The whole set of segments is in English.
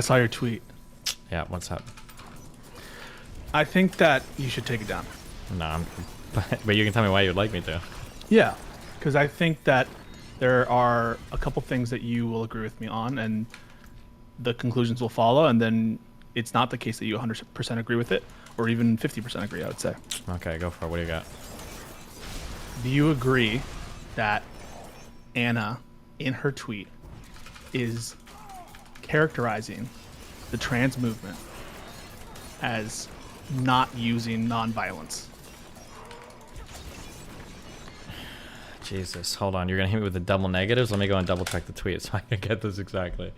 I saw your tweet. Yeah, what's up? I think that you should take it down. No, but you can tell me why you'd like me to. Yeah, because I think that there are a couple things that you will agree with me on, and the conclusions will follow, and then it's not the case that you 100% agree with it, or even 50% agree, I would say. Okay, go for it. What do you got? Do you agree that Anna, in her tweet, is characterizing the trans movement as not using nonviolence? Jesus, hold on. You're going to hit me with the double negatives? Let me go and double check the tweet so I can get this exactly.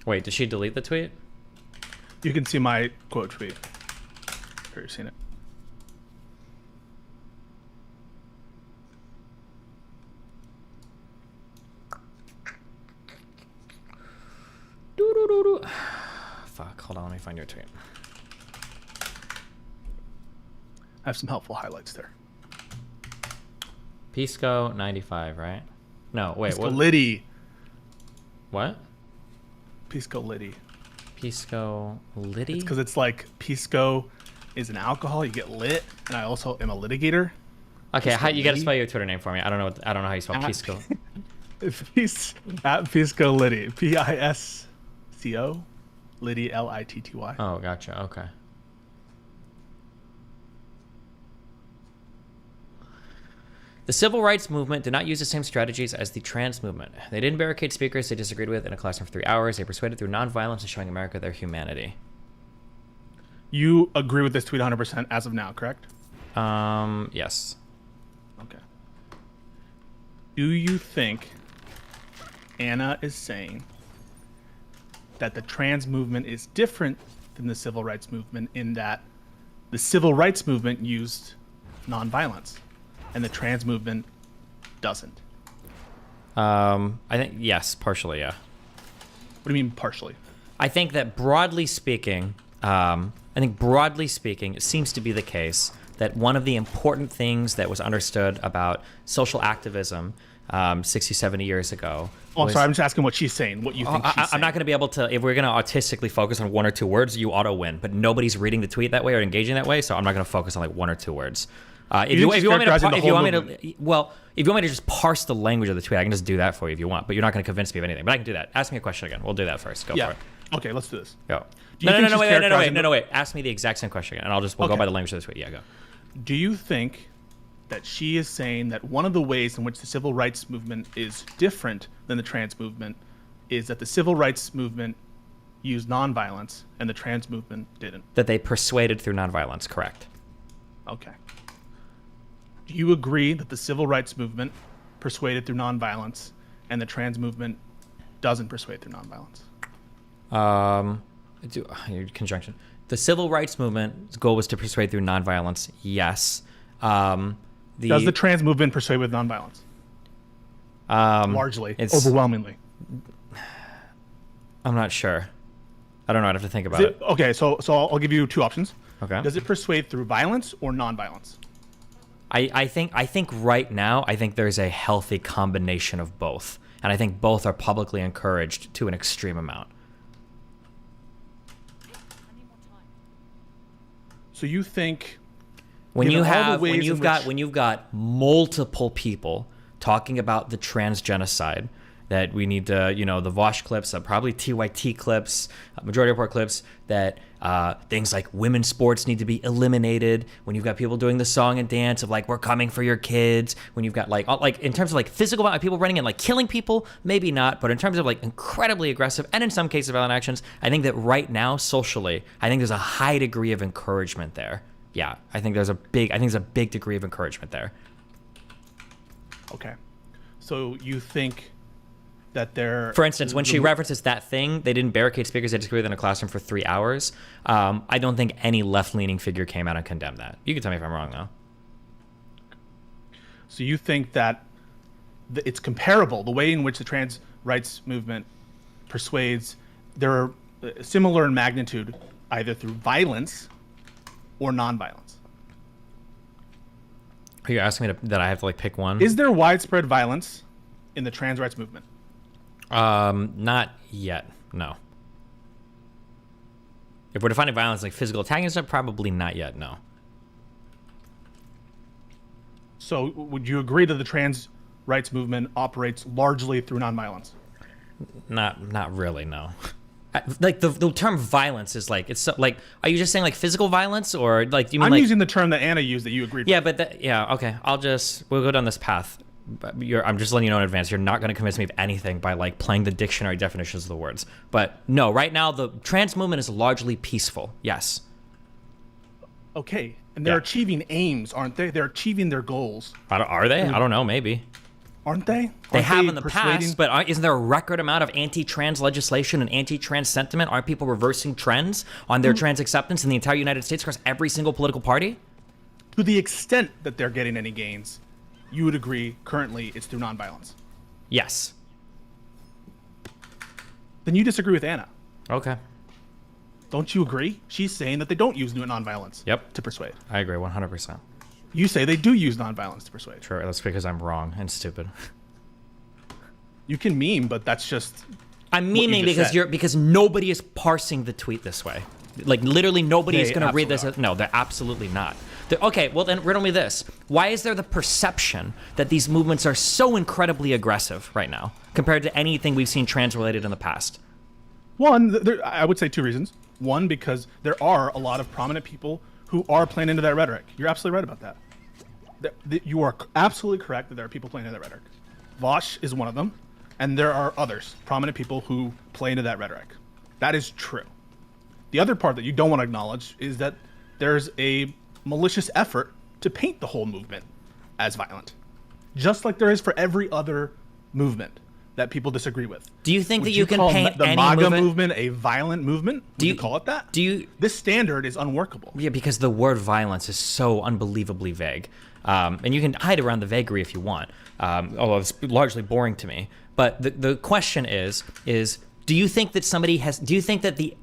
Wait, did she delete the tweet? You can see my quote tweet. Sure, you've seen it. Fuck, hold on, let me find your tweet. I have some helpful highlights there. Pisco 95, right? No, wait, Pisco what? Liddy. What? Pisco Liddy. Pisco Liddy? Because it's like Pisco is an alcohol, you get lit, and I also am a litigator. Okay, Pisco how you gotta Liddy? spell your Twitter name for me. I don't know how you spell Pisco. At Pisco Liddy. Pisco Liddy Litty. Oh, gotcha. Okay. The civil rights movement did not use the same strategies as the trans movement. They didn't barricade speakers they disagreed with in a classroom for 3 hours. They persuaded through nonviolence and showing America their humanity. You agree with this tweet 100% as of now, correct? Yes. Okay. Do you think Anna is saying that the trans movement is different than the civil rights movement in that the civil rights movement used nonviolence and the trans movement doesn't? I think, yes, partially, yeah. What do you mean partially? I think that broadly speaking, it seems to be the case that one of the important things that was understood about social activism 60, 70 years ago. Oh, I'm sorry. I'm just asking what she's saying. What you think she's saying. I'm not going to be able to, if we're going to artistically focus on one or two words, you auto win. But nobody's reading the tweet that way or engaging that way, so I'm not going to focus on like one or two words. If you want me to just parse the language of the tweet, I can just do that for you if you want. But you're not going to convince me of anything. But I can do that. Ask me a question again. We'll do that first. Go for it. Okay, let's do this. Go. No, Wait. Ask me the exact same question again, and we'll go by the language of the tweet. Yeah, go. Do you think that she is saying that one of the ways in which the civil rights movement is different than the trans movement is that the civil rights movement used nonviolence and the trans movement didn't? That they persuaded through nonviolence, correct. Okay. Do you agree that the civil rights movement persuaded through nonviolence and the trans movement doesn't persuade through nonviolence? Your conjunction. The civil rights movement's goal was to persuade through nonviolence, yes. Does the trans movement persuade with nonviolence? Largely, overwhelmingly. I'm not sure. I don't know. I'd have to think about it. Okay, so I'll give you two options. Okay. Does it persuade through violence or nonviolence? I think right now, I think there's a healthy combination of both. And I think both are publicly encouraged to an extreme amount. So you think when you've got multiple people talking about the trans genocide, that we need to, the Vosh clips, probably TYT clips, Majority Report clips, that things like women's sports need to be eliminated. When you've got people doing the song and dance of like, we're coming for your kids. When you've got like in terms of like physical violence, people running and like killing people, maybe not. But in terms of like incredibly aggressive and in some cases violent actions, I think that right now socially, I think there's a high degree of encouragement there. Yeah, I think there's a big degree of encouragement there. Okay. So you think that for instance, when she references that thing, they didn't barricade speakers, they disagreed in a classroom for 3 hours. I don't think any left-leaning figure came out and condemned that. You can tell me if I'm wrong, though. So you think that it's comparable, the way in which the trans rights movement persuades, they're similar in magnitude, either through violence or nonviolence? Are you asking me that I have to like pick one? Is there widespread violence in the trans rights movement? Not yet. No. If we're defining violence like physical antagonism, probably not yet. No. So would you agree that the trans rights movement operates largely through nonviolence? Not really. No. Like the term violence is like, it's so, like, are you just saying like physical violence, or like do you mean I'm like, using the term that Anna used that you agreed yeah, with. but okay. We'll go down this path. But I'm just letting you know in advance, you're not going to convince me of anything by like playing the dictionary definitions of the words. But no, right now the trans movement is largely peaceful. Yes. Okay, and they're achieving aims, aren't they? They're achieving their goals. Are they? I don't know. Maybe. Aren't they? They have in the past, but isn't there a record amount of anti-trans legislation and anti-trans sentiment? Aren't people reversing trends on their trans acceptance in the entire United States across every single political party? To the extent that they're getting any gains, you would agree currently it's through nonviolence. Yes. Then you disagree with Anna. Okay. Don't you agree? She's saying that they don't use nonviolence to persuade. I agree 100%. You say they do use nonviolence to persuade. Sure, that's because I'm wrong and stupid. You can meme, but that's just... I'm memeing because nobody is parsing the tweet this way. Like, literally nobody is going to read this. No, they're absolutely not. Okay, well then riddle me this. Why is there the perception that these movements are so incredibly aggressive right now compared to anything we've seen trans-related in the past? One, I would say two reasons. One, because there are a lot of prominent people who are playing into that rhetoric. You're absolutely right about that. You are absolutely correct that there are people playing into that rhetoric. Vosh is one of them, and there are others, prominent people who play into that rhetoric. That is true. The other part that you don't want to acknowledge is that there's a malicious effort to paint the whole movement as violent, just like there is for every other movement that people disagree with. Do you think that you can paint the any MAGA movement a violent movement? Do you call it that? Do you? This standard is unworkable. Yeah, because the word violence is so unbelievably vague, and you can hide around the vagary if you want. Although it's largely boring to me. But the question is do you think that somebody has? Do you think that the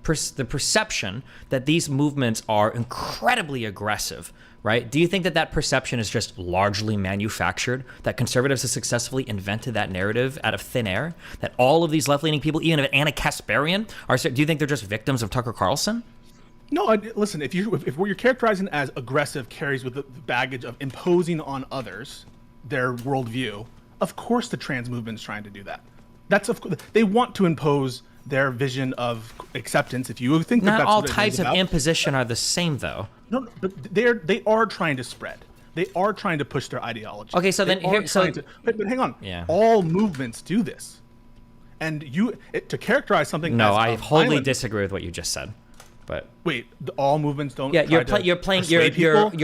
perception that these movements are incredibly aggressive, right? Do you think that perception is just largely manufactured, that conservatives have successfully invented that narrative out of thin air, that all of these left-leaning people, even Anna Kasparian, do you think they're just victims of Tucker Carlson? No, listen, if what you're characterizing as aggressive carries with the baggage of imposing on others their worldview, of course the trans movement is trying to do that. They want to impose their vision of acceptance. If you think not that's all what types of imposition are the same, though. No, but they are trying to spread. They are trying to push their ideology. Okay, so but hang on. Yeah. All movements do this, and to characterize something. No, I wholly disagree with what you just said. But wait, all movements don't. Yeah, you're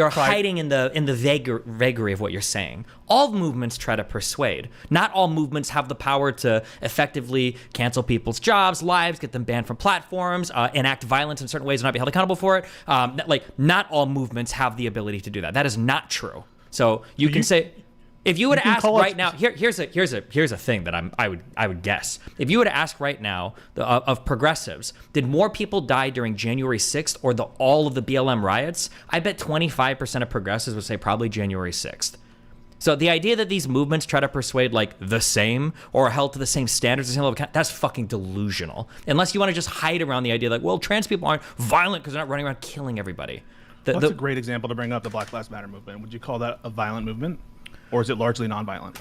hiding in the vagary of what you're saying. All movements try to persuade. Not all movements have the power to effectively cancel people's jobs, lives, get them banned from platforms, enact violence in certain ways and not be held accountable for it. Not all movements have the ability to do that. That is not true. So you can say. If you were to ask right now, here's a thing that I would guess. If you were to ask right now of progressives, did more people die during January 6th or all of the BLM riots? I bet 25% of progressives would say probably January 6th. So the idea that these movements try to persuade like the same or are held to the same standards, that's fucking delusional. Unless you want to just hide around the idea like, well, trans people aren't violent because they're not running around killing everybody. That's a great example to bring up, the Black Lives Matter movement. Would you call that a violent movement? Or is it largely nonviolent?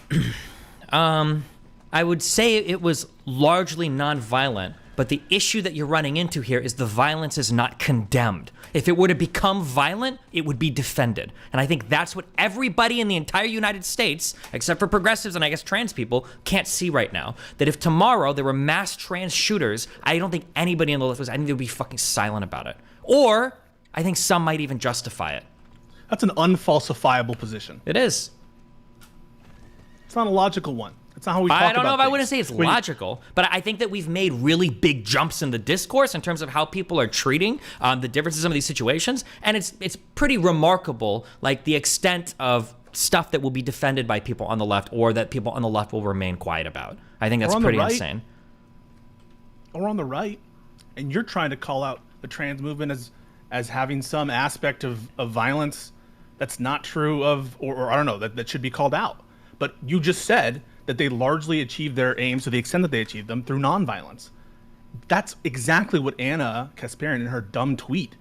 I would say it was largely nonviolent, but the issue that you're running into here is the violence is not condemned. If it were to become violent, it would be defended. And I think that's what everybody in the entire United States, except for progressives and I guess trans people, can't see right now. That if tomorrow there were mass trans shooters, I don't think anybody on the left I think they would be fucking silent about it. Or I think some might even justify it. That's an unfalsifiable position. It is. It's not a logical one. It's not how we talk about I don't know if things. I wouldn't say it's logical, but I think that we've made really big jumps in the discourse in terms of how people are treating the differences in some of these situations, and it's pretty remarkable, like the extent of stuff that will be defended by people on the left or that people on the left will remain quiet about. I think that's pretty insane. Or on the right, and you're trying to call out the trans movement as having some aspect of violence that's not true of, or I don't know, that should be called out. But you just said that they largely achieved their aims to the extent that they achieved them through nonviolence. That's exactly what Anna Kasparian in her dumb tweet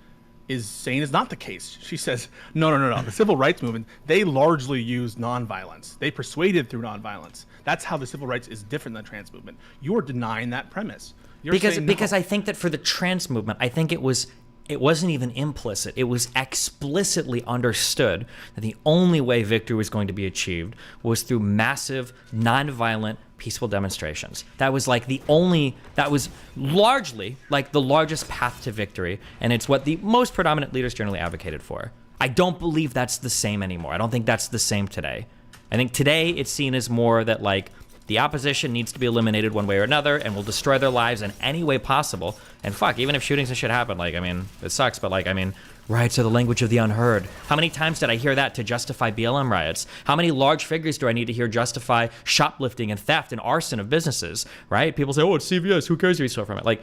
is saying is not the case. She says, no. The civil rights movement, they largely used nonviolence. They persuaded through nonviolence. That's how the civil rights is different than the trans movement. You're denying that premise. Because I think that for the trans movement, I think it wasn't even implicit. It was explicitly understood that the only way victory was going to be achieved was through massive, nonviolent, peaceful demonstrations. That was largely like the largest path to victory, and it's what the most predominant leaders generally advocated for. I don't believe that's the same anymore. I don't think that's the same today. I think today it's seen as more that like the opposition needs to be eliminated one way or another and will destroy their lives in any way possible. And fuck, even if shootings and shit happen, like, I mean, it sucks, but like, I mean, riots are the language of the unheard. How many times did I hear that to justify BLM riots? How many large figures do I need to hear justify shoplifting and theft and arson of businesses, right? People say, oh, it's CVS, who cares if you steal from it? Like,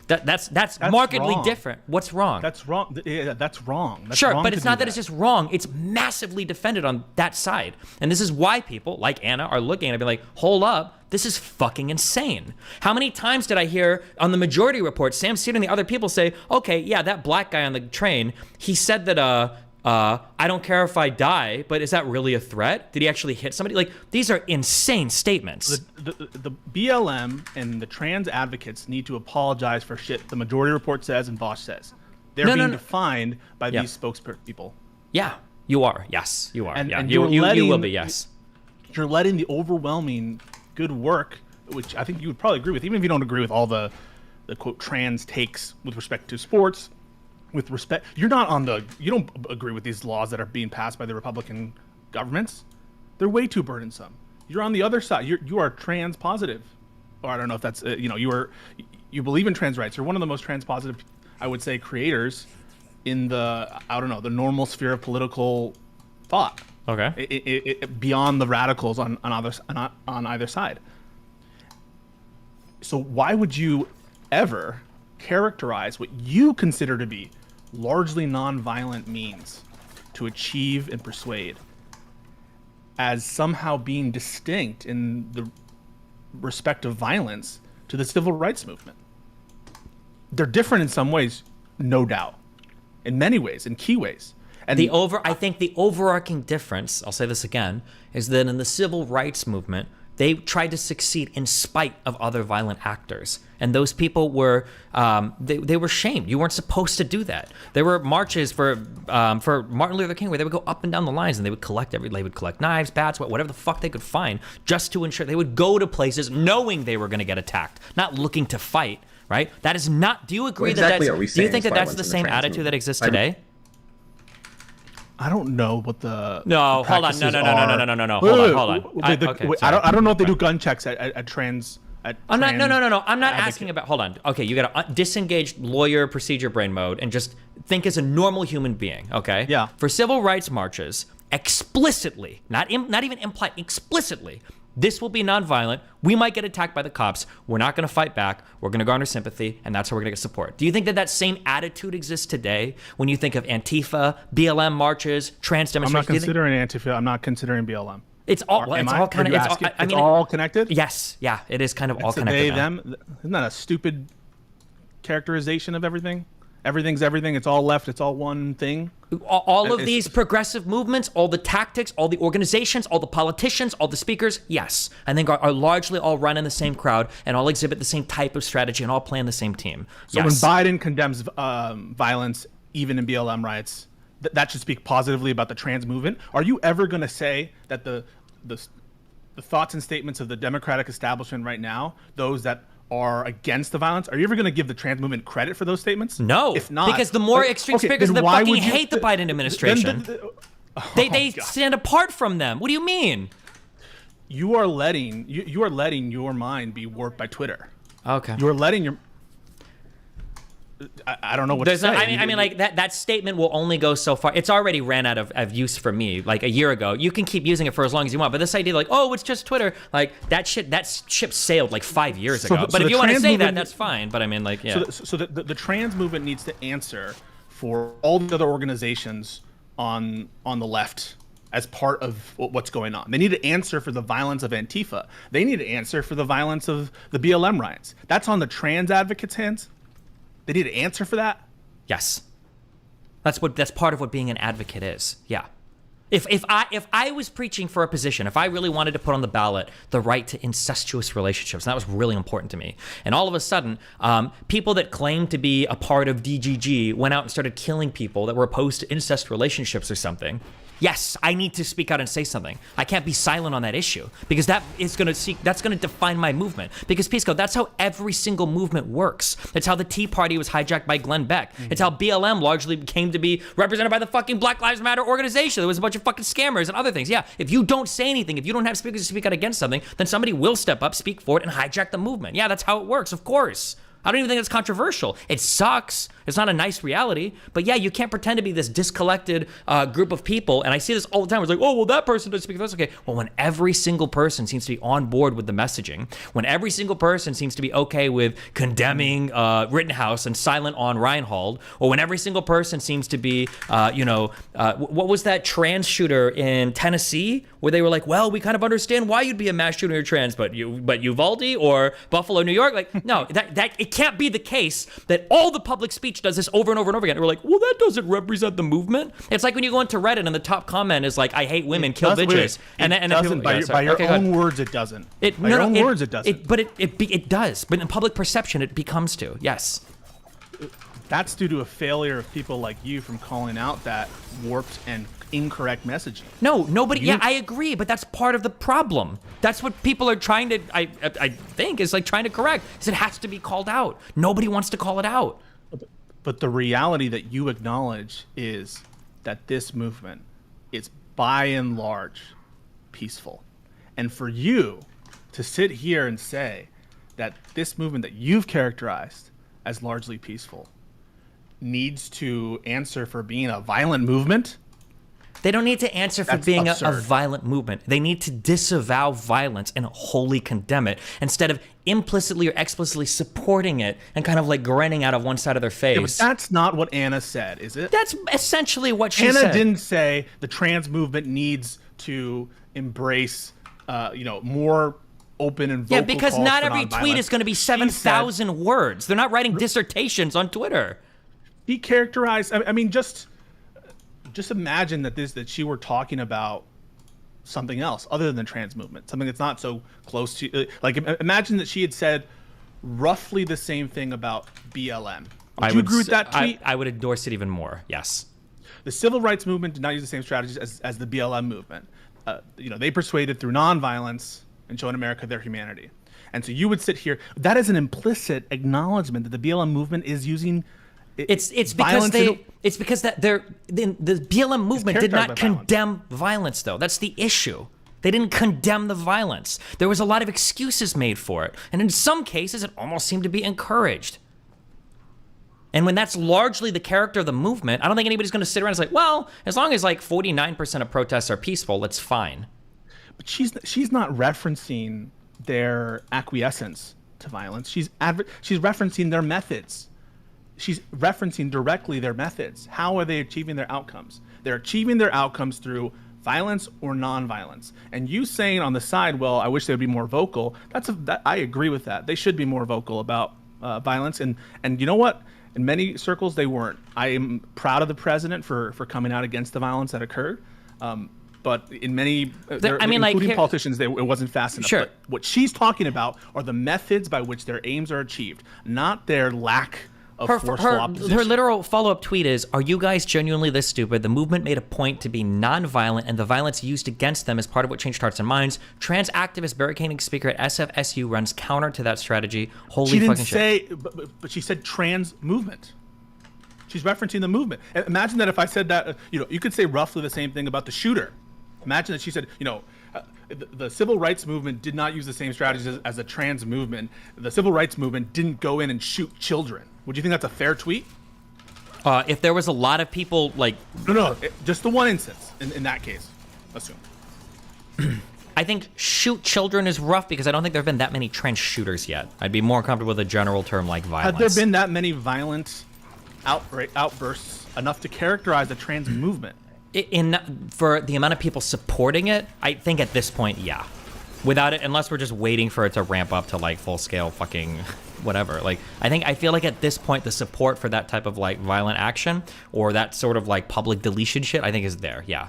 that's markedly wrong. Different. What's wrong? That's wrong. Yeah, that's wrong. That's sure, wrong but it's not that it's just wrong. It's massively defended on that side. And this is why people like Anna are looking and be like, hold up, this is fucking insane. How many times did I hear on the Majority Report, Sam Cedar and the other people say, okay, yeah, that black guy on the train, he said that, I don't care if I die, but is that really a threat? Did he actually hit somebody? Like, these are insane statements. The BLM and the trans advocates need to apologize for shit the Majority Report says and Vosh says. They're being defined by these spokespeople. Yeah, you are. Yes, you are. And you will be, yes. You're letting the overwhelming good work, which I think you would probably agree with, even if you don't agree with all the quote trans takes with respect to sports, with respect, you don't agree with these laws that are being passed by the Republican governments. They're way too burdensome. You're on the other side. You are trans positive, or I don't know if that's you believe in trans rights. You're one of the most trans positive, I would say, creators in the the normal sphere of political thought. Okay. Beyond the radicals on either side. So why would you ever characterize what you consider to be largely nonviolent means to achieve and persuade as somehow being distinct in the respect of violence to the civil rights movement? They're different in some ways, no doubt. In many ways, in key ways. And I think the overarching difference, I'll say this again, is that in the civil rights movement, they tried to succeed in spite of other violent actors. And those people were, they were shamed. You weren't supposed to do that. There were marches for Martin Luther King where they would go up and down the lines and they would collect knives, bats, whatever the fuck they could find, just to ensure they would go to places knowing they were going to get attacked, not looking to fight, right? That is not, do you agree do you think that that's the same attitude that exists today? I don't know what the no. Hold on, no. Hold on. I don't know if they do gun checks at trans. I'm not. No. I'm not asking about. Hold on. Okay, you got to disengage lawyer procedure brain mode and just think as a normal human being. Okay. Yeah. For civil rights marches, explicitly, not even implied, explicitly, this will be nonviolent. We might get attacked by the cops. We're not going to fight back. We're going to garner sympathy, and that's how we're going to get support. Do you think that same attitude exists today when you think of Antifa, BLM marches, trans demonstrations? I'm not considering Antifa. I'm not considering BLM. It's all kind of. It's all connected. Yes, yeah, it is kind of all connected. They, them. Isn't that a stupid characterization of everything? Everything's everything. It's all left. It's all one thing. All of these progressive movements, all the tactics, all the organizations, all the politicians, all the speakers, yes, I think are largely all run in the same crowd and all exhibit the same type of strategy and all play on the same team. So when Biden condemns violence, even in BLM riots, that should speak positively about the trans movement. Are you ever going to say that the thoughts and statements of the Democratic establishment right now, those that are against the violence, are you ever going to give the trans movement credit for those statements? No. If not, because the more extreme speakers that fucking hate the Biden administration. They stand apart from them. What do you mean? You are letting your mind be warped by Twitter. Okay. You're letting your I don't know what to say. I mean, like that statement will only go so far. It's already ran out of use for me. Like a year ago, you can keep using it for as long as you want. But this idea, like, oh, it's just Twitter, like that ship sailed like 5 years ago. But if you want to say that, that's fine. But I mean, like, yeah. So the trans movement needs to answer for all the other organizations on the left as part of what's going on. They need to answer for the violence of Antifa. They need to answer for the violence of the BLM riots. That's on the trans advocates' hands. They need to answer for that. Yes. That's part of what being an advocate is. Yeah. If I was preaching for a position, if I really wanted to put on the ballot the right to incestuous relationships, and that was really important to me, and all of a sudden, people that claimed to be a part of DGG went out and started killing people that were opposed to incest relationships or something, yes, I need to speak out and say something. I can't be silent on that issue because that's going to define my movement. Because Pisco, that's how every single movement works. It's how the Tea Party was hijacked by Glenn Beck. Mm-hmm. It's how BLM largely came to be represented by the fucking Black Lives Matter organization. There was a bunch of fucking scammers and other things. Yeah, if you don't say anything, if you don't have speakers to speak out against something, then somebody will step up, speak for it, and hijack the movement. Yeah, that's how it works, of course. I don't even think it's controversial. It sucks. It's not a nice reality. But yeah, you can't pretend to be this discollected group of people. And I see this all the time. It's like, oh, well, that person doesn't speak. That's okay. Well, when every single person seems to be on board with the messaging, when every single person seems to be okay with condemning Rittenhouse and silent on Reinhold, or when every single person seems to be, what was that trans shooter in Tennessee where they were like, well, we kind of understand why you'd be a mass shooter or trans, but Uvalde or Buffalo, New York, like, no, that it can't be the case that all the public speech does this over and over and over again. And we're like, well, that doesn't represent the movement. It's like when you go into Reddit and the top comment is like, I hate women, kill bitches. By your own words, it doesn't. By your own words, it doesn't. But it does. But in public perception, it becomes to. Yes. That's due to a failure of people like you from calling out that warped and incorrect messaging. No, nobody. Yeah, I agree, but that's part of the problem. That's what people are trying to. I think is like trying to correct. Is it has to be called out. Nobody wants to call it out. But the reality that you acknowledge is that this movement is by and large peaceful, and for you to sit here and say that this movement that you've characterized as largely peaceful needs to answer for being a violent movement. They don't need to answer for being a violent movement. They need to disavow violence and wholly condemn it instead of implicitly or explicitly supporting it and kind of like grinning out of one side of their face. Yeah, but that's not what Anna said, is it? That's essentially what she said. Anna didn't say the trans movement needs to embrace, more open and vocal. Yeah, because not every tweet is going to be 7,000 words. They're not writing dissertations on Twitter. He characterized. I mean, just imagine that she were talking about something else other than the trans movement, something that's not so close to. Like, imagine that she had said roughly the same thing about BLM. Would you agree with that tweet? I would endorse it even more. Yes. The civil rights movement did not use the same strategies as the BLM movement. They persuaded through nonviolence and showing America their humanity. And so you would sit here. That is an implicit acknowledgement that the BLM movement is using. It's because the BLM movement did not condemn violence, though. That's the issue. They didn't condemn the violence. There was a lot of excuses made for it, and in some cases, it almost seemed to be encouraged. And when that's largely the character of the movement, I don't think anybody's going to sit around and say, "Well, as long as like 49% of protests are peaceful, it's fine." But she's not referencing their acquiescence to violence. She's referencing their methods. She's referencing directly their methods. How are they achieving their outcomes? They're achieving their outcomes through violence or nonviolence. And you saying on the side, well, I wish they would be more vocal. I agree with that. They should be more vocal about violence. And you know what? In many circles, they weren't. I am proud of the president for coming out against the violence that occurred. But in many, including politicians, it wasn't fast enough. Sure. But what she's talking about are the methods by which their aims are achieved, not their lack of forceful opposition. Her literal follow-up tweet is, are you guys genuinely this stupid? The movement made a point to be non-violent, and the violence used against them is part of what changed hearts and minds. Trans activist barricading speaker at SFSU runs counter to that strategy. Holy fucking shit. But she said trans movement. She's referencing the movement. Imagine that if I said that, you could say roughly the same thing about the shooter. Imagine that she said, the civil rights movement did not use the same strategies as the trans movement. The civil rights movement didn't go in and shoot children. Would you think that's a fair tweet? If there was a lot of people like... No, just the one instance in that case, assume. I think shoot children is rough because I don't think there have been that many trans shooters yet. I'd be more comfortable with a general term like violence. Had there been that many violent outbursts enough to characterize the trans movement? for the amount of people supporting it, I think at this point, yeah. Without it, unless we're just waiting for it to ramp up to like full scale fucking whatever. Like I feel like at this point the support for that type of like violent action or that sort of like public deletion shit, I think is there. Yeah.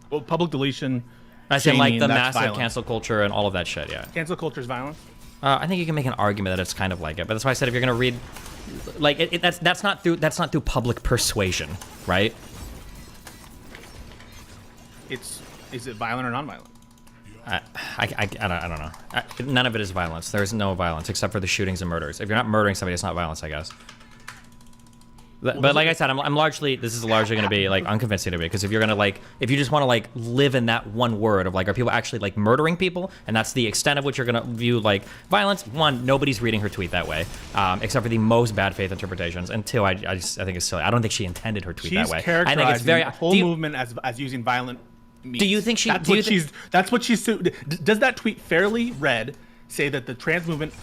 Well, public deletion. I say like the massive violence. Cancel culture and all of that shit. Yeah. Cancel culture is violence. I think you can make an argument that it's kind of like it, but that's why I said if you're gonna read, like that's not through public persuasion, right? Is it violent or non-violent? I don't know. None of it is violence. There is no violence except for the shootings and murders. If you're not murdering somebody, it's not violence, I guess. But like I said, this is largely going to be like unconvincing to me because if you're going to if you just want to like live in that one word of like, are people actually like murdering people? And that's the extent of which you're going to view like violence. One, nobody's reading her tweet that way, except for the most bad faith interpretations. And two, I think it's silly. I don't think she intended her tweet that way. She's characterizing I think it's very the whole movement as using violent means. Do you think she? That's what she's. Does that tweet fairly read say that the trans movement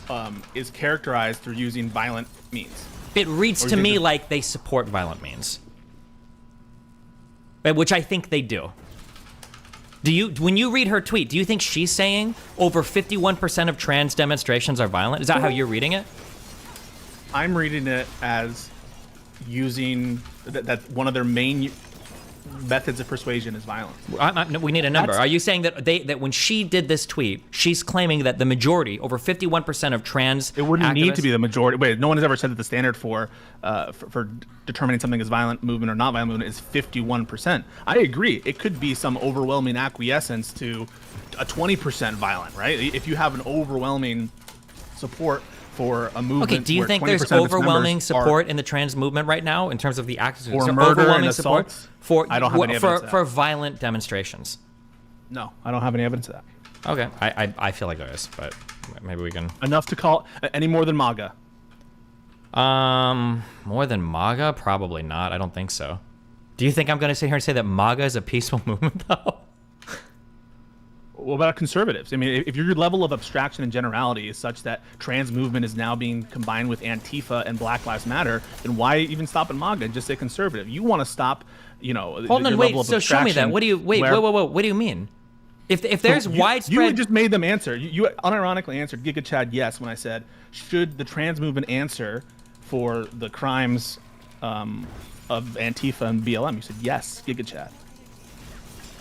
is characterized through using violent means? It reads to me like they support violent means, which I think they do. When you read her tweet, do you think she's saying over 51% of trans demonstrations are violent? Is that how you're reading it? I'm reading it as using that one of their main methods of persuasion is violence. We need a number. Are you saying that when she did this tweet, she's claiming that the majority, over 51% of trans It wouldn't activists, need to be the majority. Wait, no one has ever said that the standard for determining something as violent movement or not violent movement is 51%. I agree. It could be some overwhelming acquiescence to a 20% violent, right? If you have an overwhelming support for a movement. Okay, do you think there's overwhelming support in the trans movement right now in terms of the activists? For murder and assaults? I don't have any evidence for violent demonstrations. No, I don't have any evidence of that. Okay, I feel like there is, but maybe we can. Enough to call any more than MAGA? More than MAGA? Probably not. I don't think so. Do you think I'm going to sit here and say that MAGA is a peaceful movement, though? What about conservatives? I mean, if your level of abstraction and generality is such that trans movement is now being combined with Antifa and Black Lives Matter, then why even stop at MAGA and just say conservative? You want to stop, Hold on, wait. So show me that. What do you wait? What do you mean? If there's widespread, you just made them answer. You unironically answered Giga Chad yes when I said, should the trans movement answer for the crimes of Antifa and BLM? You said yes, Giga Chad.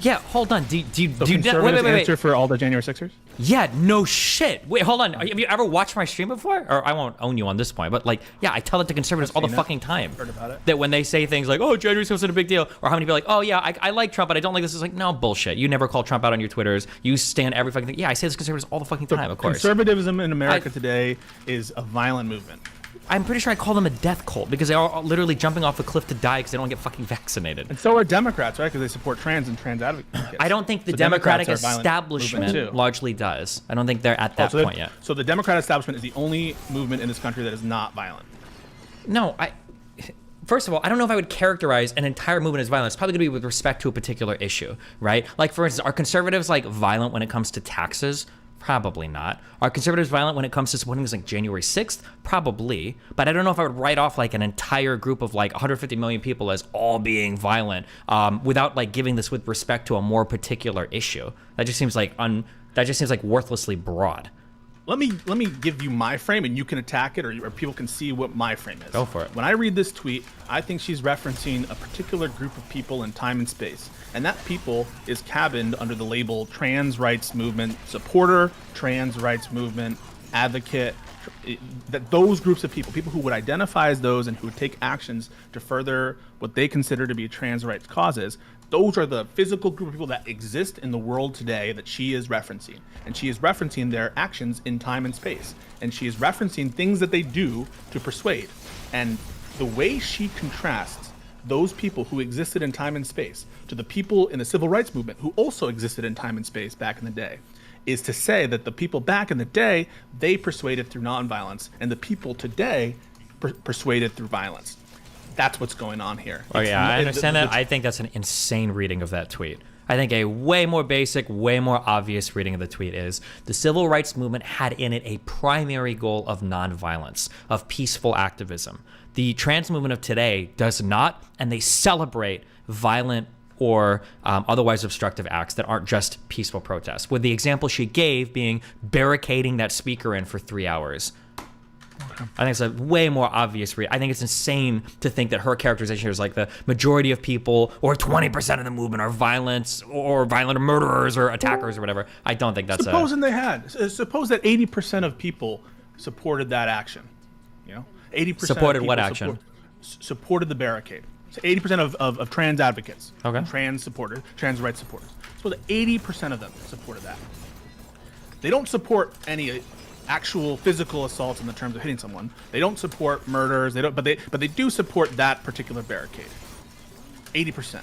Yeah, hold on. Do you conservatives answer for all the January 6ers? Yeah, no shit. Wait, hold on. Have you ever watched my stream before? Or I won't own you on this point, but like, yeah, I tell it to conservatives all the fucking time. Heard about it. That when they say things like, "Oh, January 6th wasn't a big deal," or how many people are like, "Oh yeah, I like Trump, but I don't like this." It's like, no bullshit. You never call Trump out on your Twitters. You stand every fucking thing. Yeah, I say this to conservatives all the fucking time. Of course. Conservatism in America today is a violent movement. I'm pretty sure I call them a death cult because they are literally jumping off a cliff to die because they don't get fucking vaccinated. And so are Democrats, right? Because they support trans and trans advocates. I don't think the Democratic establishment largely does. I don't think they're at that point yet. So the Democratic establishment is the only movement in this country that is not violent. No, first of all, I don't know if I would characterize an entire movement as violent. It's probably going to be with respect to a particular issue, right? Like, for instance, are conservatives like violent when it comes to taxes? Probably not. Are conservatives violent when it comes to supporting things like January 6th? Probably. But I don't know if I would write off like an entire group of like 150 million people as all being violent without like giving this with respect to a more particular issue. That just seems like worthlessly broad. Let me give you my frame and you can attack it or people can see what my frame is. Go for it. When I read this tweet, I think she's referencing a particular group of people in time and space. And that people is cabined under the label trans rights movement supporter, trans rights movement advocate. That those groups of people who would identify as those and who would take actions to further what they consider to be trans rights causes, those are the physical group of people that exist in the world today that she is referencing. And she is referencing their actions in time and space. And she is referencing things that they do to persuade. And the way she contrasts those people who existed in time and space to the people in the civil rights movement who also existed in time and space back in the day is to say that the people back in the day, they persuaded through nonviolence, and the people today persuaded through violence. That's what's going on here. Oh yeah, I understand that. I think that's an insane reading of that tweet. I think a way more basic, way more obvious reading of the tweet is the civil rights movement had in it a primary goal of nonviolence, of peaceful activism. The trans movement of today does not, and they celebrate violent or otherwise obstructive acts that aren't just peaceful protests. With the example she gave being barricading that speaker in for 3 hours. I think it's a way more obvious read. I think it's insane to think that her characterization here is like the majority of people or 20% of the movement are violence or violent murderers or attackers or whatever. I don't think that's Supposing they had. Suppose that 80% of people supported that action. 80% supported what action? Supported the barricade. So 80% of trans advocates, okay, trans supporters, trans rights supporters. So that 80% of them supported that. They don't support any actual physical assaults in the terms of hitting someone. They don't support murders. They don't, but they do support that particular barricade. 80%.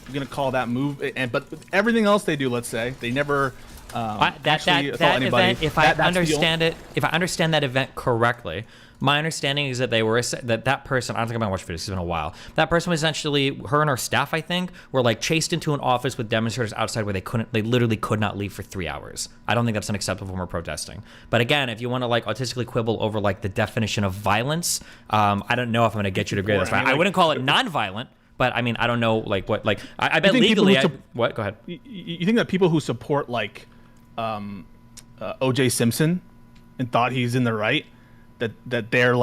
We're gonna call that move, but everything else they do, let's say, they never that event. If I understand that event correctly, my understanding is that that person, I don't think I'm gonna watch videos, it's been a while. That person was essentially, her and her staff, I think, were like chased into an office with demonstrators outside where they literally could not leave for 3 hours. I don't think that's an acceptable form of protesting. But again, if you want to like autistically quibble over like the definition of violence, I don't know if I'm gonna get you to agree with this. I wouldn't call it non-violent, but I mean, I don't know like what, like I bet legally, what? Go ahead. You think that people who support like O.J. Simpson and thought he's in the right, that they're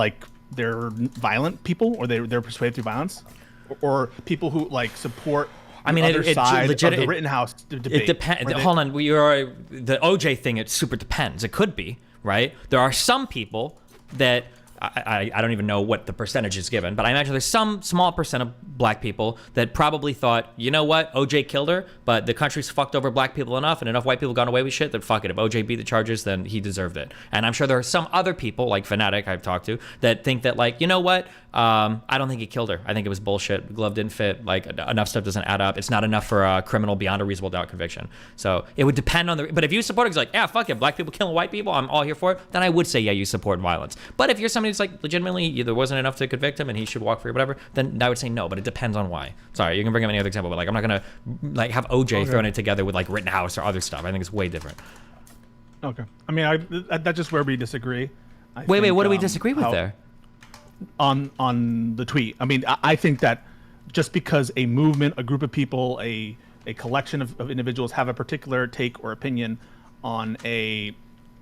violent people, or they're persuaded through violence, or people who like support the other side of the Rittenhouse debate? It depends. Hold on, the OJ thing. It super depends. It could be right. There are some people that I don't even know what the percentage is given, but I imagine there's some small percent of black people that probably thought, you know what, OJ killed her, but the country's fucked over black people enough and enough white people gone away with shit that fuck it. If OJ beat the charges, then he deserved it. And I'm sure there are some other people, like Fanatic I've talked to, that think that like, you know what, I don't think he killed her. I think it was bullshit. The glove didn't fit. Like enough stuff doesn't add up. It's not enough for a criminal beyond a reasonable doubt conviction. So it would depend on but if you support it, like, yeah, fuck it, black people killing white people, I'm all here for it, then I would say, yeah, you support violence. But if you're somebody who's like legitimately there wasn't enough to convict him and he should walk free or whatever, then I would say no, but it depends on why. Sorry, you can bring up any other example, but like I'm not gonna like have OJ thrown it together with like Rittenhouse or other stuff. I think it's way different. Okay. I mean, that's just where we disagree. Wait, what do we disagree with there? On the tweet. I mean, I think that just because a movement, a group of people, a collection of individuals have a particular take or opinion on a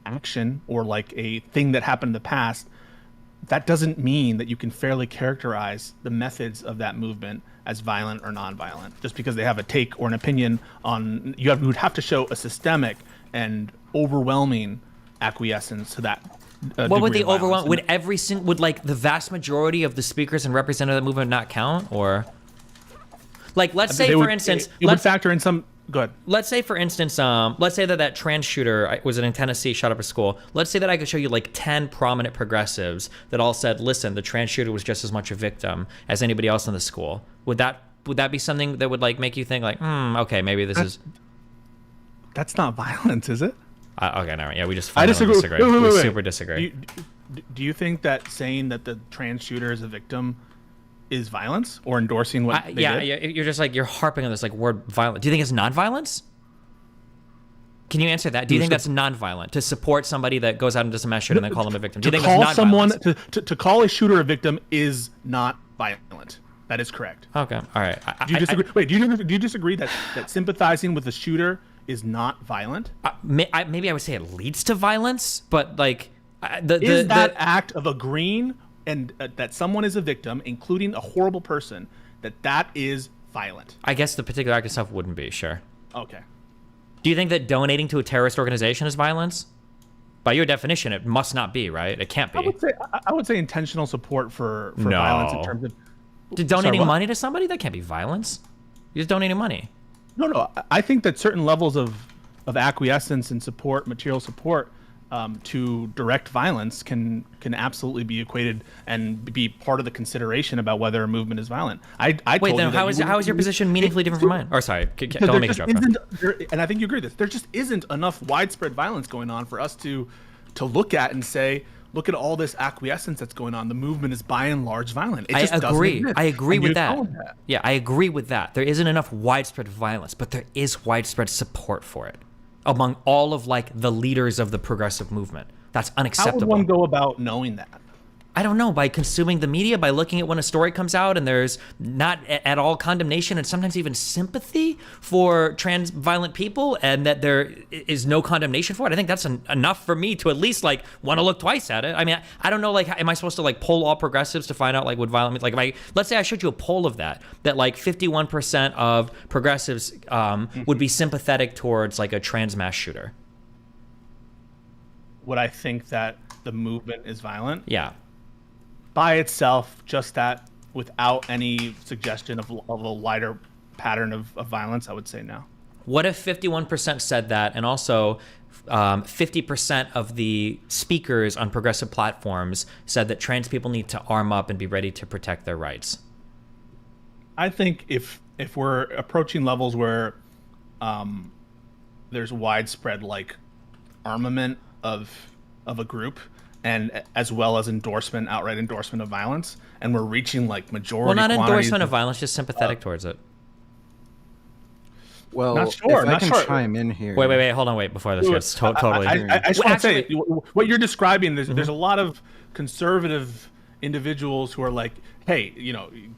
action or like a thing that happened in the past, that doesn't mean that you can fairly characterize the methods of that movement as violent or non-violent. Just because they have a take or an opinion on, you would have to show a systemic and overwhelming acquiescence to that. What would the overwhelm? Would like the vast majority of the speakers and representatives of the movement not count, or like let's say for instance, it would factor in some. Go ahead. Let's say for instance, let's say that trans shooter was in Tennessee, shot up a school. Let's say that I could show you like 10 prominent progressives that all said, "Listen, the trans shooter was just as much a victim as anybody else in the school." Would that be something that would like make you think like, okay, maybe that's not violence, is it? Okay, no, yeah, we just I disagree. We super disagree. Do you think that saying that the trans shooter is a victim is violence, or endorsing what they did? Yeah, you're just like, you're harping on this like word violent. Do you think it's non-violence? Can you answer that? Do you think that's non-violent to support somebody that goes out and does a mass shooting and then call them a victim? Do you think that's non-violence? To call a shooter a victim is not violent. That is correct. Okay, all right. Do you disagree? Wait, do you disagree that sympathizing with the shooter is not violent? Maybe I would say it leads to violence, but like that act of agreeing and that someone is a victim, including a horrible person, that is violent. I guess the particular act itself wouldn't be, sure. Okay. Do you think that donating to a terrorist organization is violence? By your definition, it must not be, right? It can't be. I would say intentional support for violence in terms of donating money to somebody. That can't be violence. You're just donating money. No. I think that certain levels of acquiescence and support, material support, to direct violence can absolutely be equated and be part of the consideration about whether a movement is violent. Wait, then how is your position meaningfully different from mine? Or sorry, don't make a joke. And I think you agree with this. There just isn't enough widespread violence going on for us to look at and say, look at all this acquiescence that's going on. The movement is by and large violent. It just agree. Doesn't exist. I agree with that. Yeah, I agree with that. There isn't enough widespread violence, but there is widespread support for it among all of like the leaders of the progressive movement. That's unacceptable. How would one go about knowing that? I don't know, by consuming the media, by looking at when a story comes out and there's not at all condemnation and sometimes even sympathy for trans violent people, and that there is no condemnation for it. I think that's enough for me to at least like want to look twice at it. I mean, I don't know, like, am I supposed to like poll all progressives to find out like what violent means? Like, let's say I showed you a poll of that like 51% of progressives would be sympathetic towards like a trans mass shooter. Would I think that the movement is violent? Yeah. By itself, just that, without any suggestion of a wider pattern of violence, I would say no. What if 51% said that, and also 50% of the speakers on progressive platforms said that trans people need to arm up and be ready to protect their rights? I think if we're approaching levels where there's widespread like armament of a group, and as well as outright endorsement of violence, and we're reaching like majority. Well, not endorsement of violence, just sympathetic towards it. Well, not sure. If not I can sure. chime in here. Wait, hold on, before this gets totally. I just want to say what you're describing. There's a lot of conservative individuals who are like, hey,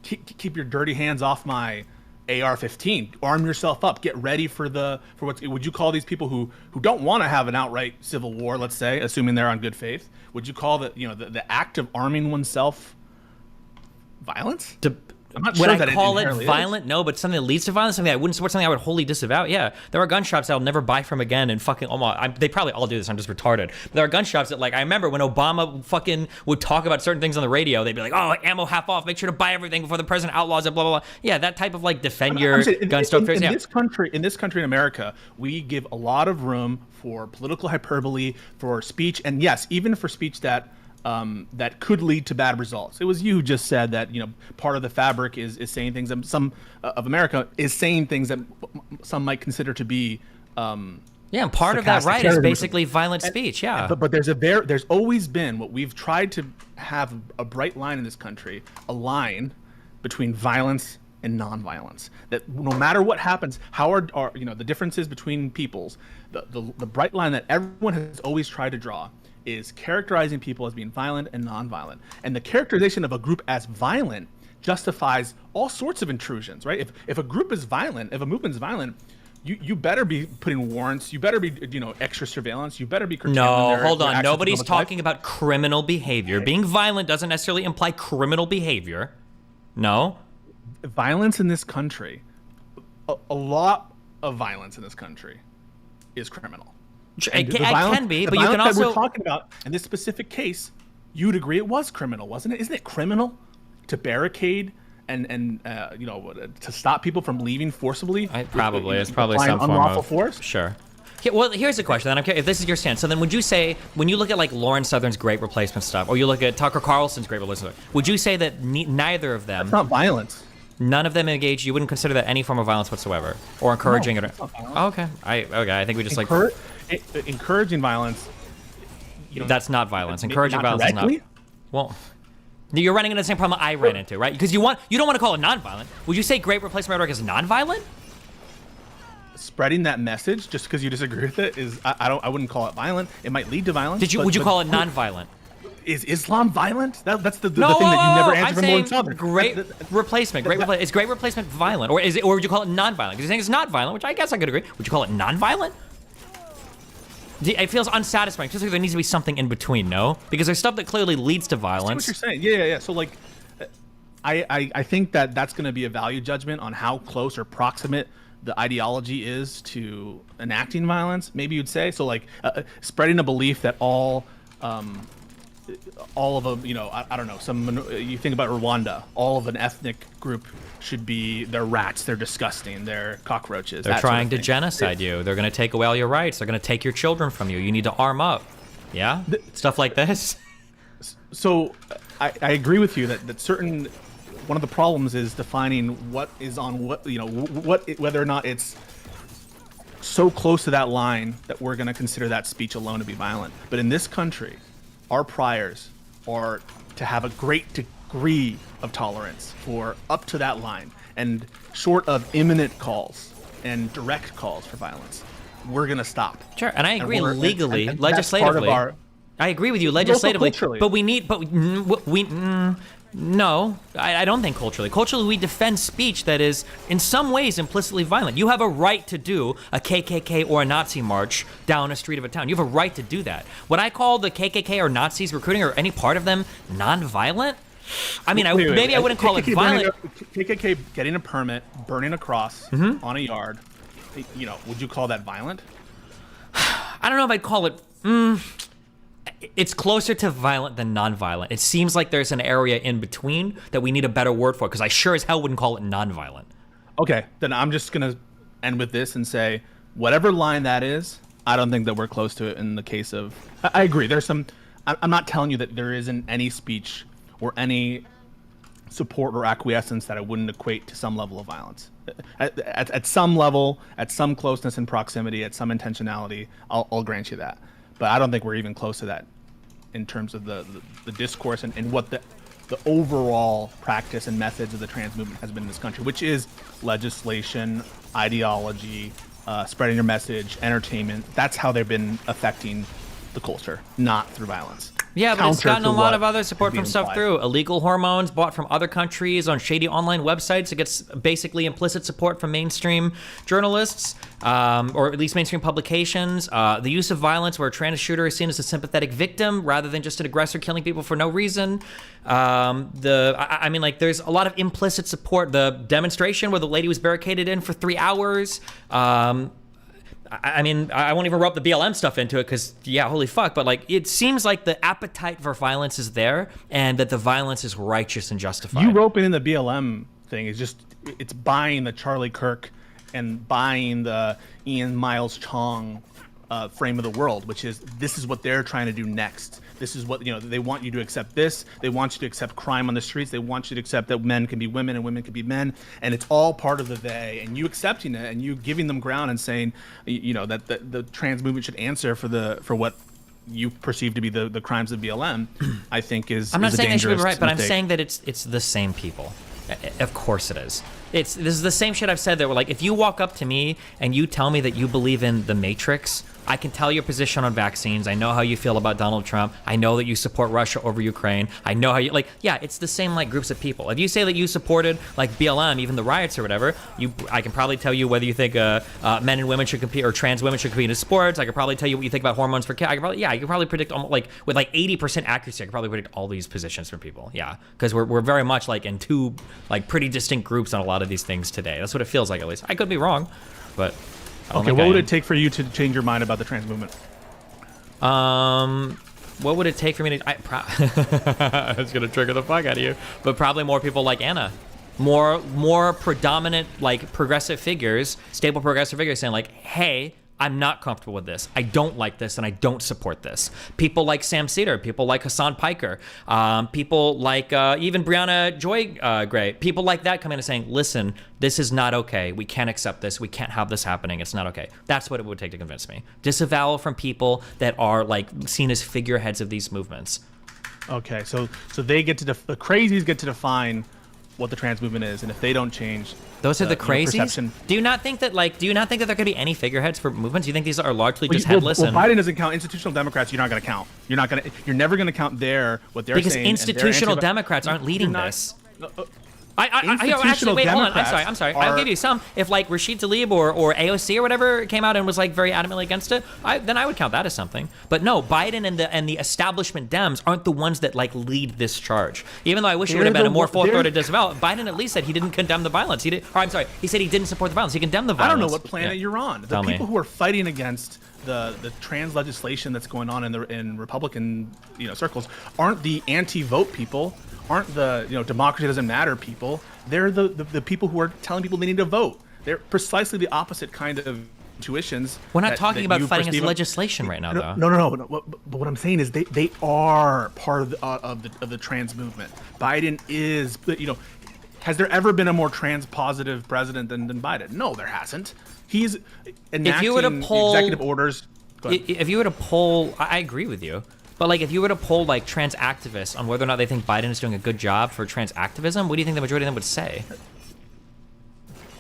keep your dirty hands off my AR-15. Arm yourself up. Get ready for what would you call these people who don't want to have an outright civil war? Let's say, assuming they're on good faith, would you call the act of arming oneself violence? I'm not sure would that I call it inherently violent? No, but something that leads to violence, something I wouldn't support, something I would wholly disavow. Yeah, there are gun shops I'll never buy from again, and fucking they probably all do this. I'm just retarded. But there are gun shops that, like, I remember when Obama fucking would talk about certain things on the radio, they'd be like, "Oh, ammo half off. Make sure to buy everything before the president outlaws it." Blah blah blah. Yeah, that type of like defend your gun store. In this country, in America, we give a lot of room for political hyperbole, for speech, and yes, even for speech that could lead to bad results. It was you who just said that part of the fabric is saying things that some of America is saying things that some might consider to be and part of that right is basically violent speech. Yeah, but there's always been what we've tried to have a bright line in this country, a line between violence and nonviolence. That no matter what happens, how are the differences between peoples, the bright line that everyone has always tried to draw is characterizing people as being violent and nonviolent. And the characterization of a group as violent justifies all sorts of intrusions, right? If a group is violent, if a movement is violent, you better be putting warrants, you better be extra surveillance, you better be curtailing hold on. Nobody's talking about criminal behavior. Being violent doesn't necessarily imply criminal behavior. No. Violence in this country, a lot of violence in this country is criminal. It can be, but you can also. That we're talking about in this specific case, you'd agree it was criminal, wasn't it? Isn't it criminal to barricade and to stop people from leaving forcibly? It's probably some unlawful force. Sure. Well, here's the question. Then I'm curious if this is your stance. So then, would you say when you look at like Lauren Southern's great replacement stuff, or you look at Tucker Carlson's great replacement stuff, would you say that neither of them? It's not violence. None of them engage. You wouldn't consider that any form of violence whatsoever, or encouraging it. Oh, okay. I think we just encouraging violence. That's not violence. Encouraging violence directly? is not. Well, you're running into the same problem I ran into, right? Because you don't want to call it nonviolent. Would you say great replacement rhetoric is nonviolent? Spreading that message just because you disagree with it is I wouldn't call it violent. It might lead to violence. Would you call it nonviolent? Is Islam violent? That's the thing that you never answer from Lauren Southern. Great replacement. Is great replacement violent, or would you call it nonviolent? Because you're saying it's not violent, which I guess I could agree. Would you call it nonviolent? It feels unsatisfying. It feels like there needs to be something in between, no? Because there's stuff that clearly leads to violence. I see what you're saying. Yeah. So like, I think that's going to be a value judgment on how close or proximate the ideology is to enacting violence. Maybe you'd say so. Like spreading a belief that all of them, I don't know. You think about Rwanda. All of an ethnic group should be, they're rats, they're disgusting, they're cockroaches. They're trying to genocide you. They're going to take away all your rights. They're going to take your children from you. You need to arm up. Yeah? Stuff like this. So I agree with you that certain, one of the problems is defining what is on what, whether or not it's so close to that line that we're going to consider that speech alone to be violent. But in this country, our priors are to have a great degree of tolerance for up to that line, and short of imminent calls and direct calls for violence, we're gonna stop. Sure, and I agree legally, legislatively. I agree with you legislatively, culturally. but no, I don't think culturally. Culturally, we defend speech that is in some ways implicitly violent. You have a right to do a KKK or a Nazi march down a street of a town. You have a right to do that. Would I call the KKK or Nazis recruiting or any part of them non-violent? I mean, maybe I wouldn't call it violent. KKK getting a permit, burning a cross on a yard, would you call that violent? I don't know if I'd call it... It's closer to violent than non-violent. It seems like there's an area in between that we need a better word for, because I sure as hell wouldn't call it non-violent. Okay, then I'm just going to end with this and say, whatever line that is, I don't think that we're close to it in the case of... I agree, there's some... I'm not telling you that there isn't any speech or any support or acquiescence that I wouldn't equate to some level of violence. At some level, at some closeness and proximity, at some intentionality, I'll grant you that. But I don't think we're even close to that in terms of the discourse and what the overall practice and methods of the trans movement has been in this country, which is legislation, ideology, spreading your message, entertainment. That's how they've been affecting the culture, not through violence. Yeah, but it's gotten a lot of other support from stuff through illegal hormones bought from other countries on shady online websites. It gets basically implicit support from mainstream journalists, or at least mainstream publications. The use of violence where a trans shooter is seen as a sympathetic victim rather than just an aggressor killing people for no reason. I mean, like, there's a lot of implicit support. The demonstration where the lady was barricaded in for 3 hours. I mean, I won't even rub the BLM stuff into it because, yeah, holy fuck. But, like, it seems like the appetite for violence is there and that the violence is righteous and justified. You roping in the BLM thing is just, it's buying the Charlie Kirk and buying the Ian Miles Chong frame of the world, which is, this is what they're trying to do next. This is what, they want you to accept this. They want you to accept crime on the streets. They want you to accept that men can be women and women can be men. And it's all part of the they. And you accepting it and you giving them ground and saying, that the trans movement should answer for what you perceive to be the crimes of BLM, I think is I'm not saying they should be right, but mistake. I'm saying that it's the same people. Of course it is. This is the same shit I've said that we're like, if you walk up to me and you tell me that you believe in the Matrix, I can tell your position on vaccines. I know how you feel about Donald Trump. I know that you support Russia over Ukraine. I know how you, like, yeah, it's the same, like, groups of people. If you say that you supported, like, BLM, even the riots or whatever, I can probably tell you whether you think men and women should compete or trans women should compete in sports. I could probably tell you what you think about hormones for kids. I could probably predict, like, with, like, 80% accuracy, I could probably predict all these positions from people. Yeah, because we're very much, like, in two, like, pretty distinct groups on a lot of these things today. That's what it feels like, at least. I could be wrong, but... Okay, what would it take for you to change your mind about the trans movement? What would it take for me to... I was going to trigger the fuck out of you. But probably more people like Anna. More predominant, like, progressive figures, stable progressive figures saying, like, hey, I'm not comfortable with this. I don't like this, and I don't support this. People like Sam Cedar, people like Hassan Piker, people like even Brianna Joy Gray, people like that coming and saying, listen, this is not okay. We can't accept this. We can't have this happening. It's not okay. That's what it would take to convince me. Disavowal from people that are, like, seen as figureheads of these movements. Okay, so they get to the crazies get to define what the trans movement is, and if they don't change, those are the crazies. Do you not think that there could be any figureheads for movements? Do you think these are largely just headless? Well, Biden doesn't count. Institutional Democrats, you're not going to count. You're never going to count what they're saying. Because institutional Democrats aren't leading this. Actually, wait, hold on. I'm sorry. I'll give you some. If, like, Rashid Tlaib or AOC or whatever came out and was, like, very adamantly against it, then I would count that as something. But no, Biden and the establishment Dems aren't the ones that, like, lead this charge. Even though I wish it would have been a more full-throated disavowal, Biden at least said he didn't condemn the violence. He said he didn't support the violence. He condemned the violence. I don't know what planet you're on. The people who are fighting against the trans legislation that's going on in Republican circles aren't the anti-vote people. Aren't the democracy doesn't matter people. They're the people who are telling people they need to vote. They're precisely the opposite kind of intuitions. We're not talking about fighting against legislation right now, though. No. But what I'm saying is they are part of the trans movement. Biden is, has there ever been a more trans positive president than Biden? No, there hasn't. He's enacting executive orders. If you were to poll, I agree with you. But, like, if you were to poll, like, trans activists on whether or not they think Biden is doing a good job for trans activism, what do you think the majority of them would say?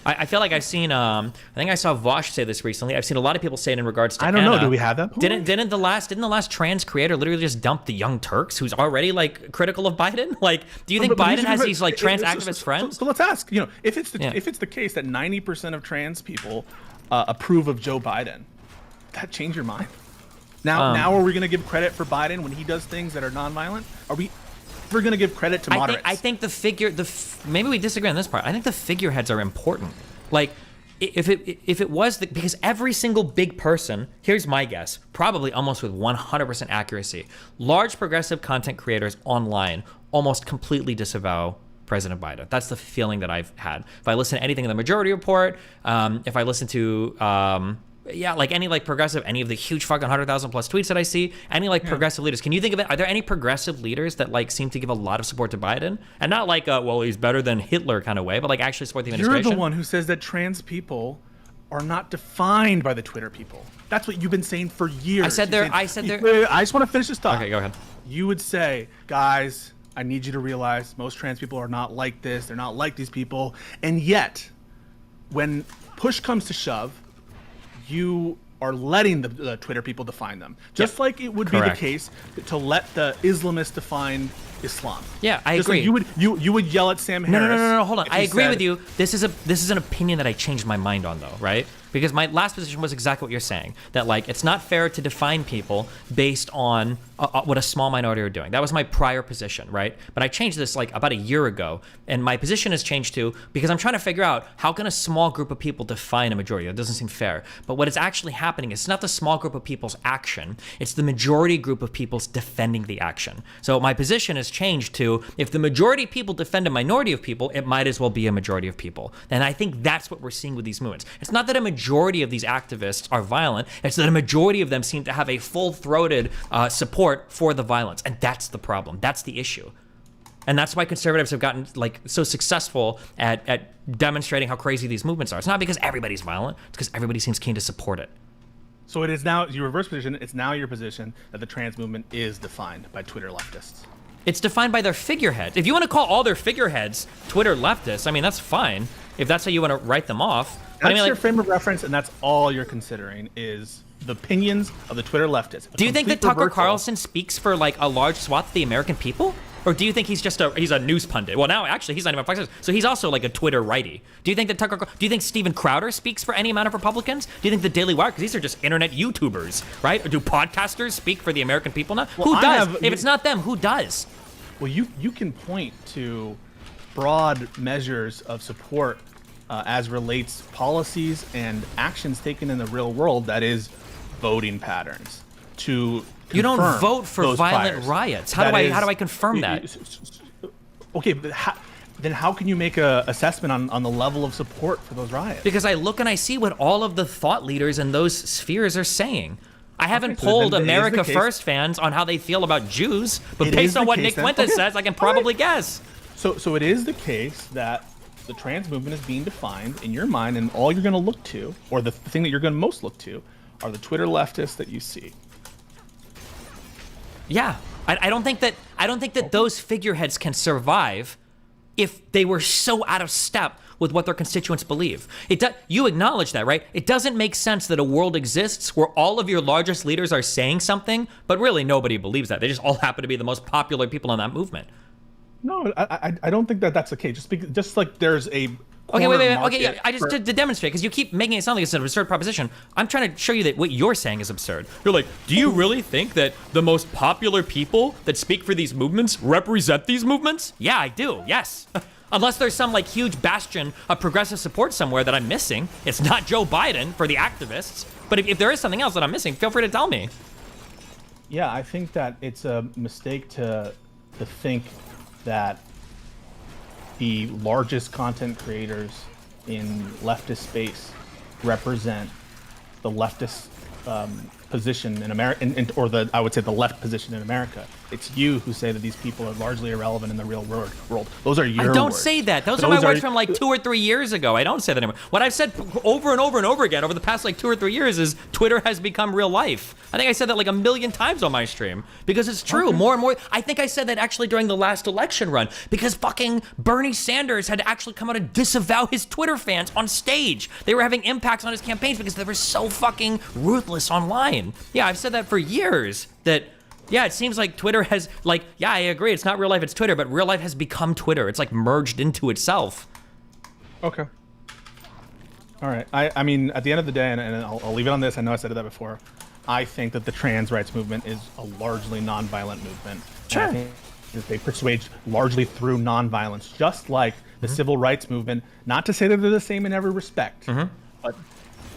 I feel like I've seen, I think I saw Vosh say this recently. I've seen a lot of people say it in regards to I don't Anna. know. Do we have that? Didn't the last trans creator literally just dump the Young Turks, who's already like critical of Biden? Like, do you think Biden has these like trans activist friends? So let's ask. If it's the case that 90% of trans people approve of Joe Biden, that change your mind? Now are we going to give credit for Biden when he does things that are nonviolent? We're going to give credit to moderates? I think maybe we disagree on this part. I think the figureheads are important. Like, if it was because every single big person, here's my guess, probably almost with 100% accuracy, large progressive content creators online almost completely disavow President Biden. That's the feeling that I've had. If I listen to anything in the Majority Report, if I listen to like any like progressive, any of the huge fucking 100,000 plus tweets that I see, any like progressive leaders. Can you think of it? Are there any progressive leaders that like seem to give a lot of support to Biden, and not like well, he's better than Hitler kind of way, but like actually support the administration? You're the one who says that trans people are not defined by the Twitter people. That's what you've been saying for years. I said there. I just want to finish this thought. Okay, go ahead. You would say, guys, I need you to realize most trans people are not like this. They're not like these people, and yet, when push comes to shove, you are letting the Twitter people define them. Just like it would be the case to let the Islamists define Islam. Yeah, I agree. Like you would yell at Sam Harris. No, hold on. I agree with you. This is an opinion that I changed my mind on, though, right? Because my last position was exactly what you're saying, that like it's not fair to define people based on what a small minority are doing. That was my prior position, right? But I changed this like about a year ago, and my position has changed too because I'm trying to figure out how can a small group of people define a majority. That doesn't seem fair. But what is actually happening is it's not the small group of people's action, it's the majority group of people's defending the action. So my position has changed to if the majority of people defend a minority of people, it might as well be a majority of people. And I think that's what we're seeing with these movements. It's not that a majority of these activists are violent, it's that a majority of them seem to have a full-throated support for the violence, and that's the problem. That's the issue. And that's why conservatives have gotten like so successful at demonstrating how crazy these movements are. It's not because everybody's violent, it's because everybody seems keen to support it. So it is now your reverse position, it's now your position that the trans movement is defined by Twitter leftists. It's defined by their figureheads. If you want to call all their figureheads Twitter leftists, I mean, that's fine. If that's how you want to write them off. That's your frame of reference, and that's all you're considering is the opinions of the Twitter leftists. Do you think that Tucker Carlson speaks for like a large swath of the American people? Or do you think he's just he's a news pundit? Well, now actually he's not even Fox News, so he's also like a Twitter righty. Do you think that do you think Steven Crowder speaks for any amount of Republicans? Do you think the Daily Wire, because these are just internet YouTubers, right? Or do podcasters speak for the American people now? Well, who does? If it's not them, who does? Well, you can point to broad measures of support as relates policies and actions taken in the real world, that is voting patterns, to you don't vote for violent riots. How do I confirm that? Okay, but then how can you make an assessment on the level of support for those riots? Because I look and I see what all of the thought leaders in those spheres are saying. I haven't polled America First fans on how they feel about Jews, but based on what Nick Fuentes says, I can probably guess. So it is the case that the trans movement is being defined in your mind, and all you're going to look to, or the thing that you're going to most look to, are the Twitter leftists that you see. Yeah, I don't think that those figureheads can survive if they were so out of step with what their constituents believe. You acknowledge that, right? It doesn't make sense that a world exists where all of your largest leaders are saying something, but really nobody believes that. They just all happen to be the most popular people in that movement. No, I don't think that that's the case. Just like there's a okay, wait. Okay, yeah, I just to demonstrate, because you keep making it sound like it's an absurd proposition. I'm trying to show you that what you're saying is absurd. You're like, do you really think that the most popular people that speak for these movements represent these movements? Yeah, I do. Yes. Unless there's some like huge bastion of progressive support somewhere that I'm missing. It's not Joe Biden for the activists. But if there is something else that I'm missing, feel free to tell me. Yeah, I think that it's a mistake to think that the largest content creators in leftist space represent the leftist position in America, or I would say the left position in America. It's you who say that these people are largely irrelevant in the real world. Those are your words. I don't say that. Those are my words from like 2 or 3 years ago. I don't say that anymore. What I've said over and over and over again over the past like 2 or 3 years is Twitter has become real life. I think I said that like 1,000,000 times on my stream because it's true. Okay. More and more. I think I said that actually during the last election run because fucking Bernie Sanders had to actually come out and disavow his Twitter fans on stage. They were having impacts on his campaigns because they were so fucking ruthless online. Yeah, I've said that for years. That, yeah, it seems like Twitter has, like, yeah, I agree, it's not real life, it's Twitter, but real life has become Twitter. It's like merged into itself. Okay. All right. I mean, at the end of the day, and I'll leave it on this, I know I said that before, I think that the trans rights movement is a largely nonviolent movement. Sure. And I think that they persuade largely through nonviolence, just like the civil rights movement, not to say that they're the same in every respect, but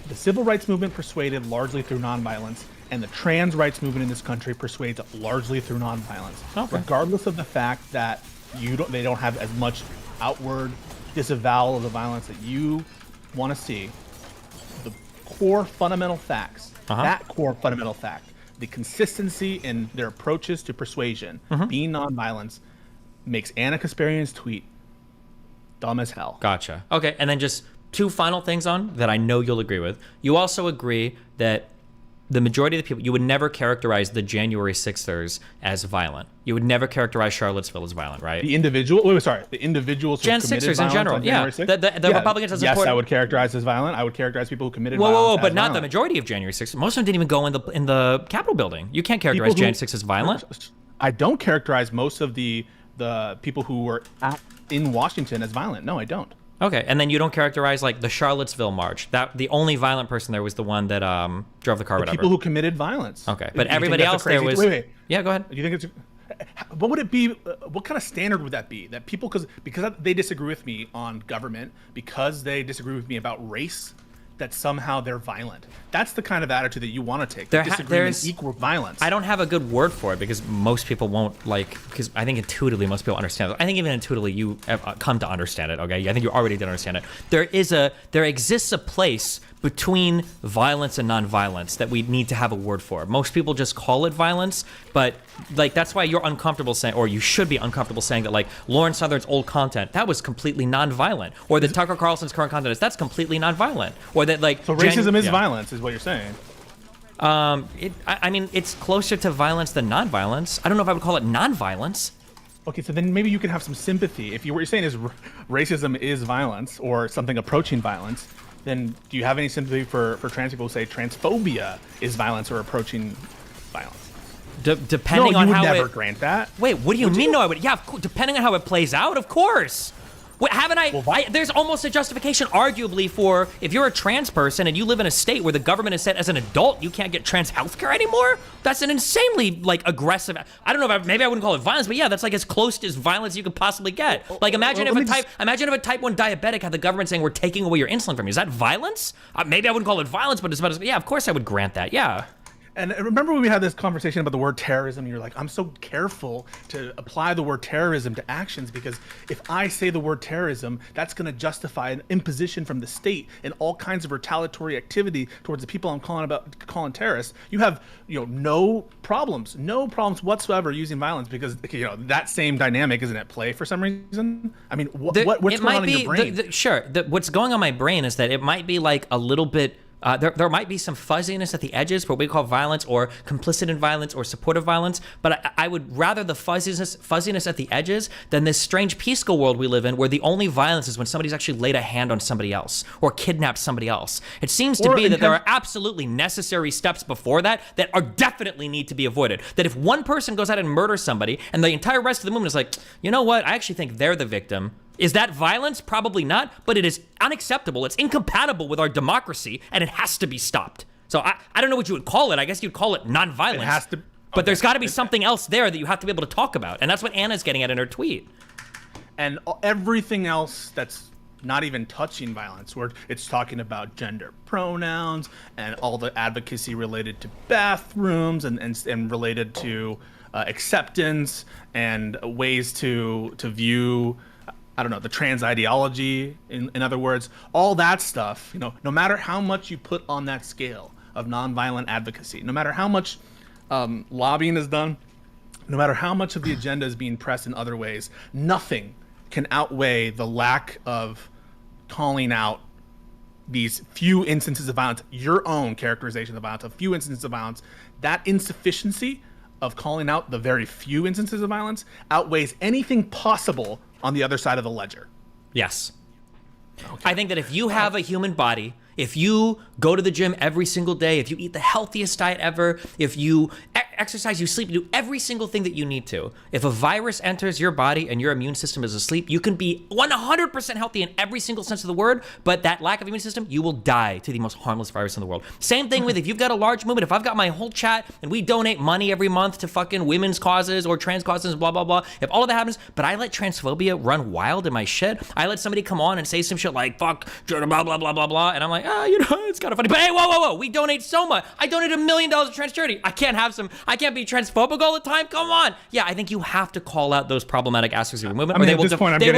the civil rights movement persuaded largely through nonviolence, and the trans rights movement in this country persuades largely through nonviolence. Okay. Regardless of the fact that they don't have as much outward disavowal of the violence that you want to see, the core fundamental facts, that core fundamental fact, the consistency in their approaches to persuasion, being nonviolence, makes Anna Kasparian's tweet dumb as hell. Gotcha. Okay, and then just 2 final things on that I know you'll agree with. You also agree that the majority of the people, you would never characterize the January 6thers as violent. You would never characterize Charlottesville as violent, right? The individuals who committed violence in general, on January 6th? The Republicans as yes, I would characterize as violent. I would characterize people who committed violence Whoa, but as not violent. the majority of January 6th. Most of them didn't even go in the Capitol building. You can't characterize January 6th as violent. I don't characterize most of the people who were in Washington as violent. No, I don't. Okay, and then you don't characterize like the Charlottesville march. That the only violent person there was the one that drove the car. Whatever. People who committed violence. Okay, but everybody else there was. Wait. Yeah, go ahead. Do you think it's? What would it be? What kind of standard would that be? That people, because they disagree with me on government, because they disagree with me about race, that somehow they're violent. That's the kind of attitude that you want to take. There's equal violence. I don't have a good word for it because most people won't because I think intuitively most people understand it. I think even intuitively you come to understand it, okay? I think you already did understand it. There exists a place between violence and nonviolence that we need to have a word for. Most people just call it violence, but like that's why you're uncomfortable saying, or you should be uncomfortable saying that like Lauren Southern's old content, that was completely nonviolent. Or that Tucker Carlson's current content that's completely nonviolent. Or that like so racism is violence, is what you're saying. I mean, it's closer to violence than nonviolence. I don't know if I would call it nonviolence. Okay, so then maybe you could have some sympathy. If what you're saying is racism is violence or something approaching violence, then do you have any sympathy for trans people who say transphobia is violence or approaching violence? Depending no, on you how would never grant that. Wait, what do you mean? No, I would. Yeah, depending on how it plays out, of course. What, haven't I, well, there's almost a justification, arguably, for if you're a trans person and you live in a state where the government has said as an adult you can't get trans healthcare anymore. That's an insanely like aggressive. I don't know. Maybe I wouldn't call it violence, but yeah, that's like as close to violence you could possibly get. Like imagine if a type 1 diabetic had the government saying we're taking away your insulin from you. Is that violence? Maybe I wouldn't call it violence, but it's about yeah, of course I would grant that. Yeah. And remember when we had this conversation about the word terrorism, and you're like, I'm so careful to apply the word terrorism to actions because if I say the word terrorism, that's going to justify an imposition from the state and all kinds of retaliatory activity towards the people I'm calling terrorists. You have, no problems whatsoever using violence because, that same dynamic isn't at play for some reason. I mean, what's going on in your brain? Sure. What's going on in my brain is that it might be like a little bit. There might be some fuzziness at the edges for what we call violence or complicit in violence or supportive violence, but I would rather the fuzziness at the edges than this strange peaceful world we live in where the only violence is when somebody's actually laid a hand on somebody else or kidnapped somebody else. It seems to be that there are absolutely necessary steps before that are definitely need to be avoided. That if one person goes out and murders somebody and the entire rest of the movement is like, you know what, I actually think they're the victim. Is that violence? Probably not, but it is unacceptable. It's incompatible with our democracy, and it has to be stopped. So I don't know what you would call it. I guess you'd call it nonviolence. It has to. But there's got to be something else there that you have to be able to talk about, and that's what Anna's getting at in her tweet. And everything else that's not even touching violence, where it's talking about gender pronouns and all the advocacy related to bathrooms and related to acceptance and ways to view. I don't know, the trans ideology, in other words, all that stuff, no matter how much you put on that scale of nonviolent advocacy. No matter how much lobbying is done, no matter how much of the agenda is being pressed in other ways, nothing can outweigh the lack of calling out these few instances of violence, your own characterization of violence, a few instances of violence. That insufficiency of calling out the very few instances of violence outweighs anything possible on the other side of the ledger. Yes. Okay. I think that if you have a human body, if you go to the gym every single day, if you eat the healthiest diet ever, if you exercise, you sleep, you do every single thing that you need to. If a virus enters your body and your immune system is asleep, you can be 100% healthy in every single sense of the word, but that lack of immune system, you will die to the most harmless virus in the world. Same thing with if you've got a large movement, if I've got my whole chat and we donate money every month to fucking women's causes or trans causes, blah, blah, blah. If all of that happens, but I let transphobia run wild in my shit, I let somebody come on and say some shit like, fuck, blah, blah, blah, blah, blah, and I'm like, it's kind of funny, but hey, whoa, we donate so much. I donated $1 million to trans charity. I can't be transphobic all the time. Come on. Yeah, I think you have to call out those problematic aspects of your movement, or they will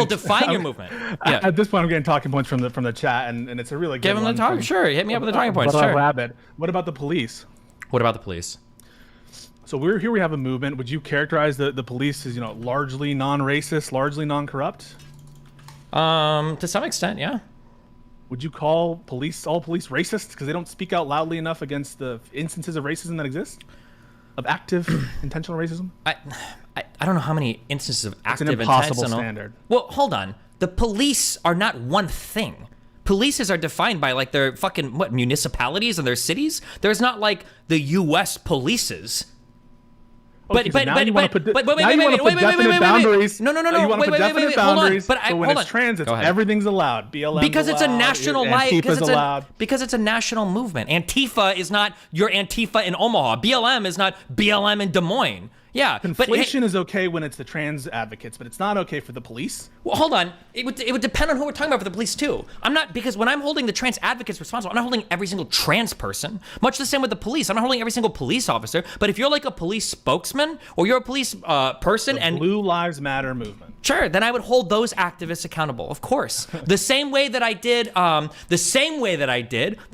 define your movement. Yeah. At this point, I'm getting talking points from the chat, and it's a really good Give them one. the talk. Sure, hit me up with the talking points. Sure. Rabbit. What about the police? What about the police? So we have a movement. Would you characterize the police as largely non-racist, largely non-corrupt? To some extent, yeah. Would you call all police racist because they don't speak out loudly enough against the instances of racism that exist? Of active, intentional racism? I don't know how many instances of active, it's an impossible intentional standard. Well, hold on. The police are not one thing. Polices are defined by like their fucking municipalities and their cities. There's not like the U.S. polices. But wait, now you want to put definite boundaries. No. You want to put definite boundaries. But when it's trans, everything's allowed. BLM because it's a national allowed. Because it's a national movement. Antifa is not your Antifa in Omaha. BLM is not BLM in Des Moines. Yeah, conflation is okay when it's the trans advocates, but it's not okay for the police. Well, hold on. It would depend on who we're talking about for the police too. I'm not, because when I'm holding the trans advocates responsible, I'm not holding every single trans person. Much the same with the police. I'm not holding every single police officer. But if you're like a police spokesman or you're a police person and Blue Lives Matter movement, sure, then I would hold those activists accountable. Of course, the same way that I did. That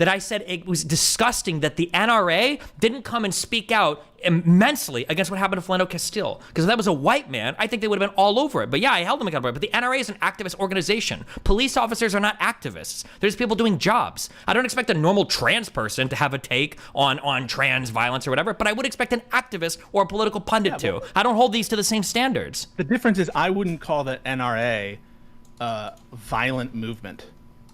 I said it was disgusting that the NRA didn't come and speak out immensely against what happened to Philando Castile, because if that was a white man, I think they would have been all over it. But yeah, I held them accountable. But the NRA is an activist organization. Police officers are not activists. They're just people doing jobs. I don't expect a normal trans person to have a take on trans violence or whatever, but I would expect an activist or a political pundit to. I don't hold these to the same standards. The difference is I wouldn't call the NRA a violent movement,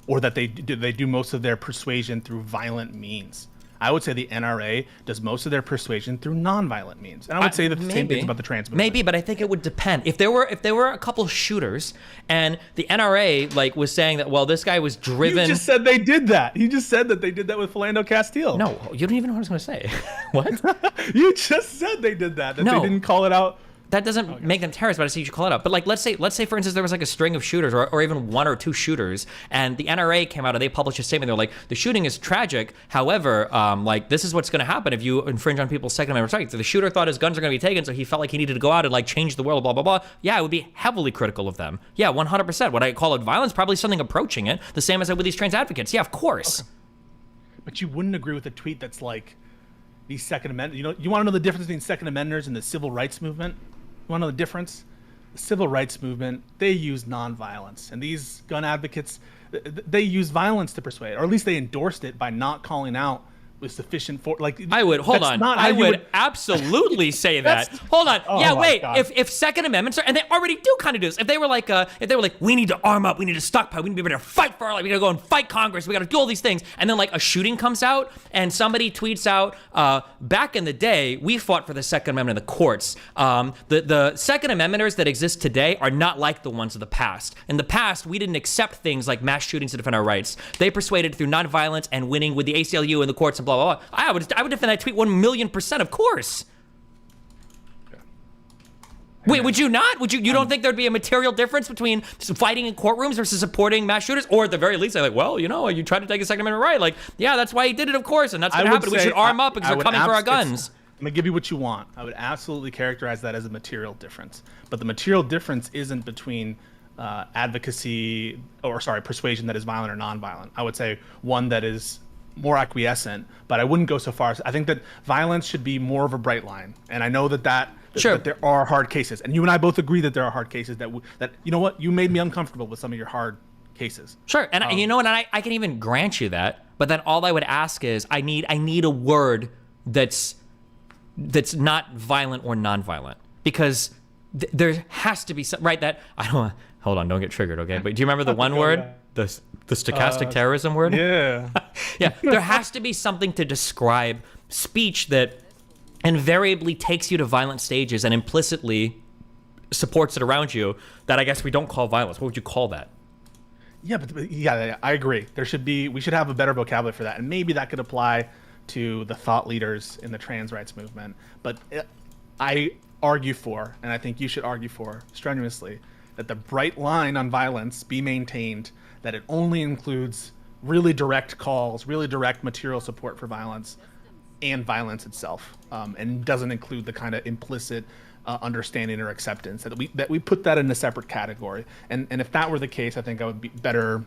or that they do most of their persuasion through violent means. I would say the NRA does most of their persuasion through nonviolent means, and I would say the same things about the trans movement. Maybe, but I think it would depend. If there were a couple shooters, and the NRA was saying that, well, this guy was driven. You just said they did that. You just said that they did that with Philando Castile. No, you don't even know what I was going to say. What? You just said they did that. They didn't call it out. That doesn't make them terrorists, but I say you should call it out. But let's say for instance there was a string of shooters, or even one or two shooters, and the NRA came out and they published a statement. They're like, the shooting is tragic. However, this is what's going to happen if you infringe on people's Second Amendment rights. The shooter thought his guns are going to be taken, so he felt like he needed to go out and change the world. Blah blah blah. Yeah, I would be heavily critical of them. Yeah, 100%. Would I call it violence? Probably something approaching it. The same as I would with these trans advocates. Yeah, of course. Okay. But you wouldn't agree with a tweet that's like, these Second Amendment. You want to know the difference between Second Amendmenters and the civil rights movement? You want to know the difference? The civil rights movement, they use nonviolence, and these gun advocates, they use violence to persuade, or at least they endorsed it by not calling out with sufficient I would absolutely say that. Hold on. Oh yeah, wait. God. If Second Amendments and they already do kind of do this. If they were like, we need to arm up, we need to stockpile, we need to be ready to fight for our life, we gotta go and fight Congress, we gotta do all these things, and then a shooting comes out and somebody tweets out, back in the day, we fought for the Second Amendment in the courts. The Second Amendmenters that exist today are not like the ones of the past. In the past, we didn't accept things like mass shootings to defend our rights. They persuaded through nonviolence and winning with the ACLU and the courts and blah, blah, blah. I would defend that tweet 1,000,000%, of course. Yeah. Wait, would you not? You don't think there'd be a material difference between fighting in courtrooms versus supporting mass shooters? Or at the very least, they're you tried to take a Second Amendment right. Yeah, that's why he did it, of course, and that's what happened. We should arm up because they're coming for our guns. I'm gonna give you what you want. I would absolutely characterize that as a material difference. But the material difference isn't between persuasion that is violent or nonviolent. I would say one that is more acquiescent, but I wouldn't go so far. I think that violence should be more of a bright line, and I know that Sure. that there are hard cases, and you and I both agree that there are hard cases that you know what, you made me uncomfortable with some of your hard cases. Sure, and you know what, and I can even grant you that, but then all I would ask is I need a word that's not violent or non-violent, because there has to be some, right, that I don't hold on, don't get triggered, okay? But do you remember the one word, the stochastic terrorism word? Yeah. Yeah, there has to be something to describe speech that invariably takes you to violent stages and implicitly supports it around you, that I guess we don't call violence. What would you call that? Yeah, but yeah, I agree. We should have a better vocabulary for that, and maybe that could apply to the thought leaders in the trans rights movement. But I argue for, and I think you should argue for strenuously, that the bright line on violence be maintained, that it only includes really direct calls, really direct material support for violence and violence itself, and doesn't include the kind of implicit understanding or acceptance, that we put that in a separate category. And if that were the case, I think I would be better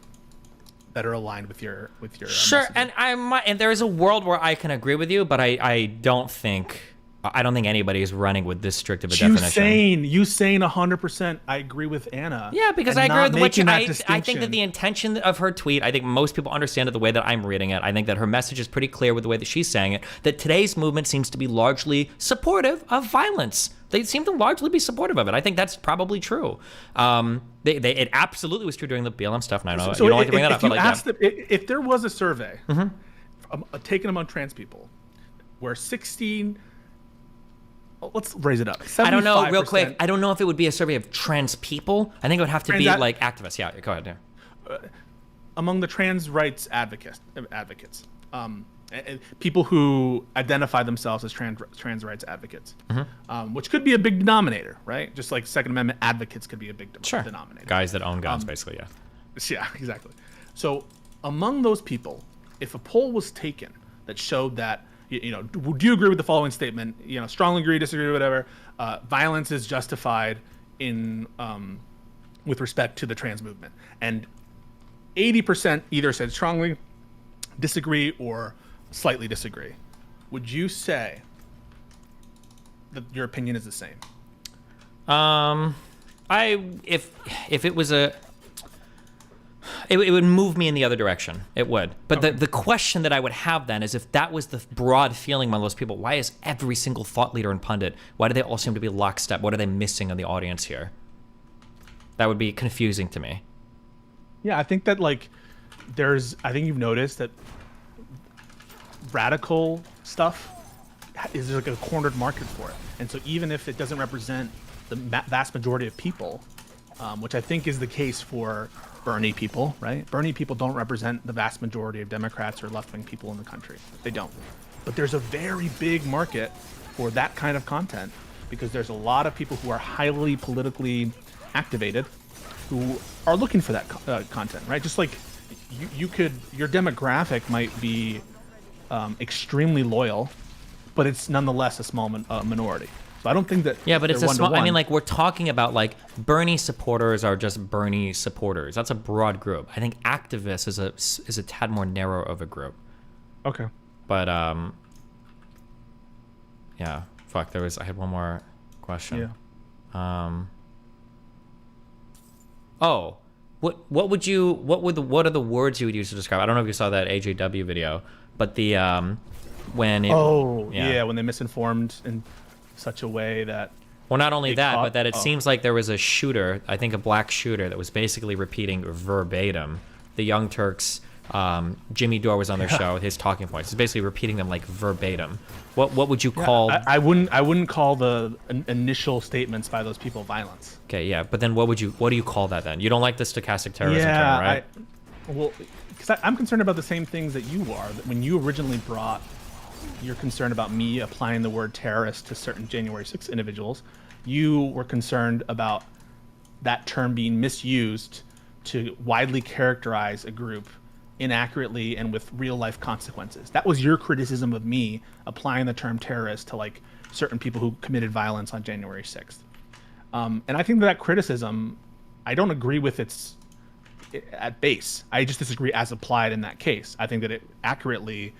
aligned with your sure. messaging. And there is a world where I can agree with you, but I don't think anybody is running with this strict of a definition. You saying 100%. I agree with Anna. Yeah, because I agree with what you. I think that the distinction. intention of her tweet, I think most people understand it the way that I'm reading it. I think that her message is pretty clear with the way that she's saying it. That today's movement seems to be largely supportive of violence. They seem to largely be supportive of it. I think that's probably true. It absolutely was true during the BLM stuff, and I know you don't like to bring that up. But if there was a survey taken among trans people, where 16. Let's raise it up. I don't know, real quick. I don't know if it would be a survey of trans people. I think it would have to be like activists. Yeah, go ahead. Yeah. Among the trans rights advocates, people who identify themselves as trans rights advocates, which could be a big denominator, right? Just like Second Amendment advocates could be a big denominator. Guys that own guns, basically, yeah. Yeah, exactly. So among those people, if a poll was taken that showed that, do you agree with the following statement? Strongly agree, disagree, whatever. Violence is justified in with respect to the trans movement, and 80% either said strongly disagree or slightly disagree. Would you say that your opinion is the same? If it was it would move me in the other direction. It would. But okay. The question that I would have then is, if that was the broad feeling among those people, why is every single thought leader and pundit, why do they all seem to be lockstep? What are they missing in the audience here? That would be confusing to me. Yeah, I think that I think you've noticed that radical stuff is like a cornered market for it. And so even if it doesn't represent the vast majority of people, which I think is the case for Bernie people, right? Bernie people don't represent the vast majority of Democrats or left-wing people in the country. They don't. But there's a very big market for that kind of content, because there's a lot of people who are highly politically activated who are looking for that content, right? Just like your demographic might be extremely loyal, but it's nonetheless a small minority. So I don't think that. Yeah, but it's a small. I mean, we're talking about Bernie supporters are just Bernie supporters. That's a broad group. I think activists is a tad more narrow of a group. Okay. But yeah. Fuck. I had one more question. Yeah. Oh, what are the words you would use to describe? I don't know if you saw that AJW video, but when they misinformed in such a way that. Well, not only that, but that it seems like there was a shooter, I think a black shooter, that was basically repeating verbatim the Young Turks. Jimmy Dore was on their show. His talking points. He's basically repeating them verbatim. What would you call? I wouldn't call the initial statements by those people violence. Okay, yeah, but then what do you call that then? You don't like the stochastic terrorism term, right? Because I'm concerned about the same things that you are. That when you originally brought your concern about me applying the word terrorist to certain January 6th individuals, you were concerned about that term being misused to widely characterize a group inaccurately and with real life consequences. That was your criticism of me applying the term terrorist to certain people who committed violence on January 6th. And I think that criticism, I don't agree with its at base. I just disagree as applied in that case. I think that it accurately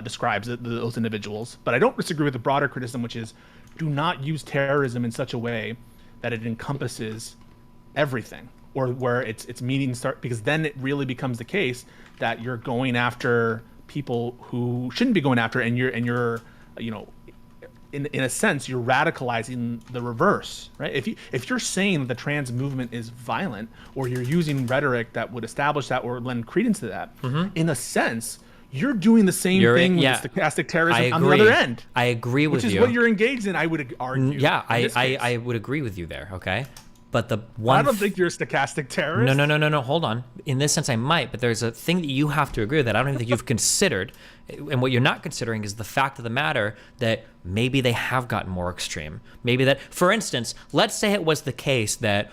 describes those individuals, but I don't disagree with the broader criticism, which is do not use terrorism in such a way that it encompasses everything, or where its meaning start, because then it really becomes the case that you're going after people who shouldn't be going after, and you're you know, in a sense, you're radicalizing the reverse, right? If you're saying the trans movement is violent, or you're using rhetoric that would establish that or lend credence to that, in a sense, you're doing the same thing with stochastic terrorism on the other end. I agree with you. Which is what you're engaged in, I would argue. Yeah, I would agree with you there, okay? But the one... I don't think you're a stochastic terrorist. No, hold on. In this sense, I might, but there's a thing that you have to agree with that I don't even think you've considered. And what you're not considering is the fact of the matter that maybe they have gotten more extreme. Maybe that, for instance, let's say it was the case that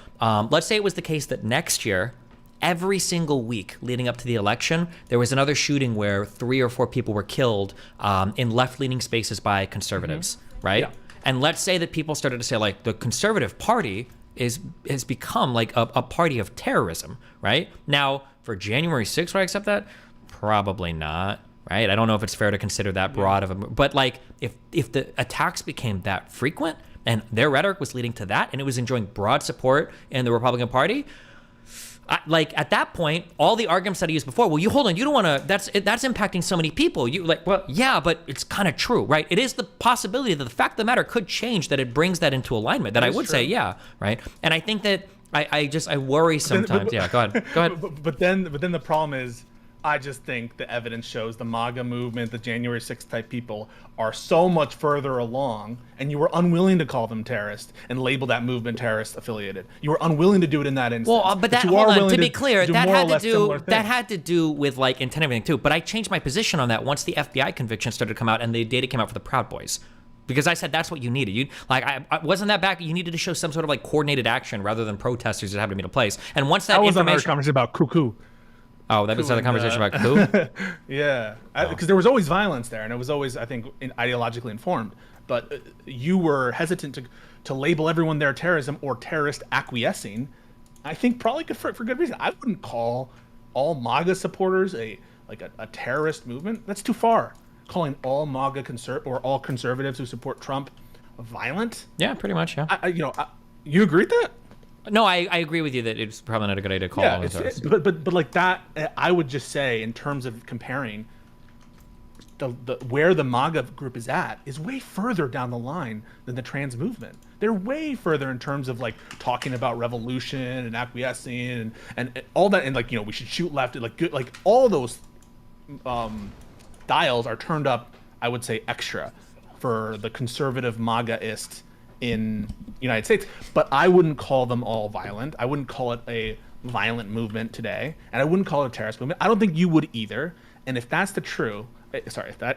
next year, every single week leading up to the election, there was another shooting where 3 or 4 people were killed in left-leaning spaces by conservatives, right? Yeah. And let's say that people started to say, like, the Conservative Party has become like a party of terrorism, right? Now, for January 6th, would I accept that? Probably not, right? I don't know if it's fair to consider that broad of a... But, like, if the attacks became that frequent and their rhetoric was leading to that and it was enjoying broad support in the Republican Party... like at that point, all the arguments that I used before, well, you hold on, you don't want to, that's impacting so many people. You like, well, yeah, but it's kind of true, right? It is the possibility that the fact of the matter could change, that it brings that into alignment, that I would say, yeah, right? And I think that I worry sometimes. Yeah, go ahead. But then the problem is, I just think the evidence shows the MAGA movement, the January 6th type people are so much further along, and you were unwilling to call them terrorist and label that movement terrorist affiliated. You were unwilling to do it in that instance. Well, but that, hold on, to be clear, that had to do with like intent and everything too. But I changed my position on that once the FBI conviction started to come out and the data came out for the Proud Boys. Because I said that's what you needed. You like I wasn't that back. You needed to show some sort of like coordinated action rather than protesters that happened to meet a place. And once that was information, another conversation about cuckoo. Oh, that was the conversation about coup? Yeah, because there was always violence there, and it was always, I think, ideologically informed. But you were hesitant to label everyone there terrorism or terrorist acquiescing. I think probably for good reason. I wouldn't call all MAGA supporters a terrorist movement. That's too far. Calling all MAGA or all conservatives who support Trump violent. Yeah, pretty much. Yeah. You agree with that? No, I agree with you that it's probably not a good idea to call all those. But like that, I would just say in terms of comparing the where the MAGA group is at is way further down the line than the trans movement. They're way further in terms of like talking about revolution and acquiescing and all that, and like, you know, we should shoot left, like good, like all those dials are turned up, I would say, extra for the conservative MAGAist in United States, but I wouldn't call them all violent. I wouldn't call it a violent movement today, and I wouldn't call it a terrorist movement. I don't think you would either. And if that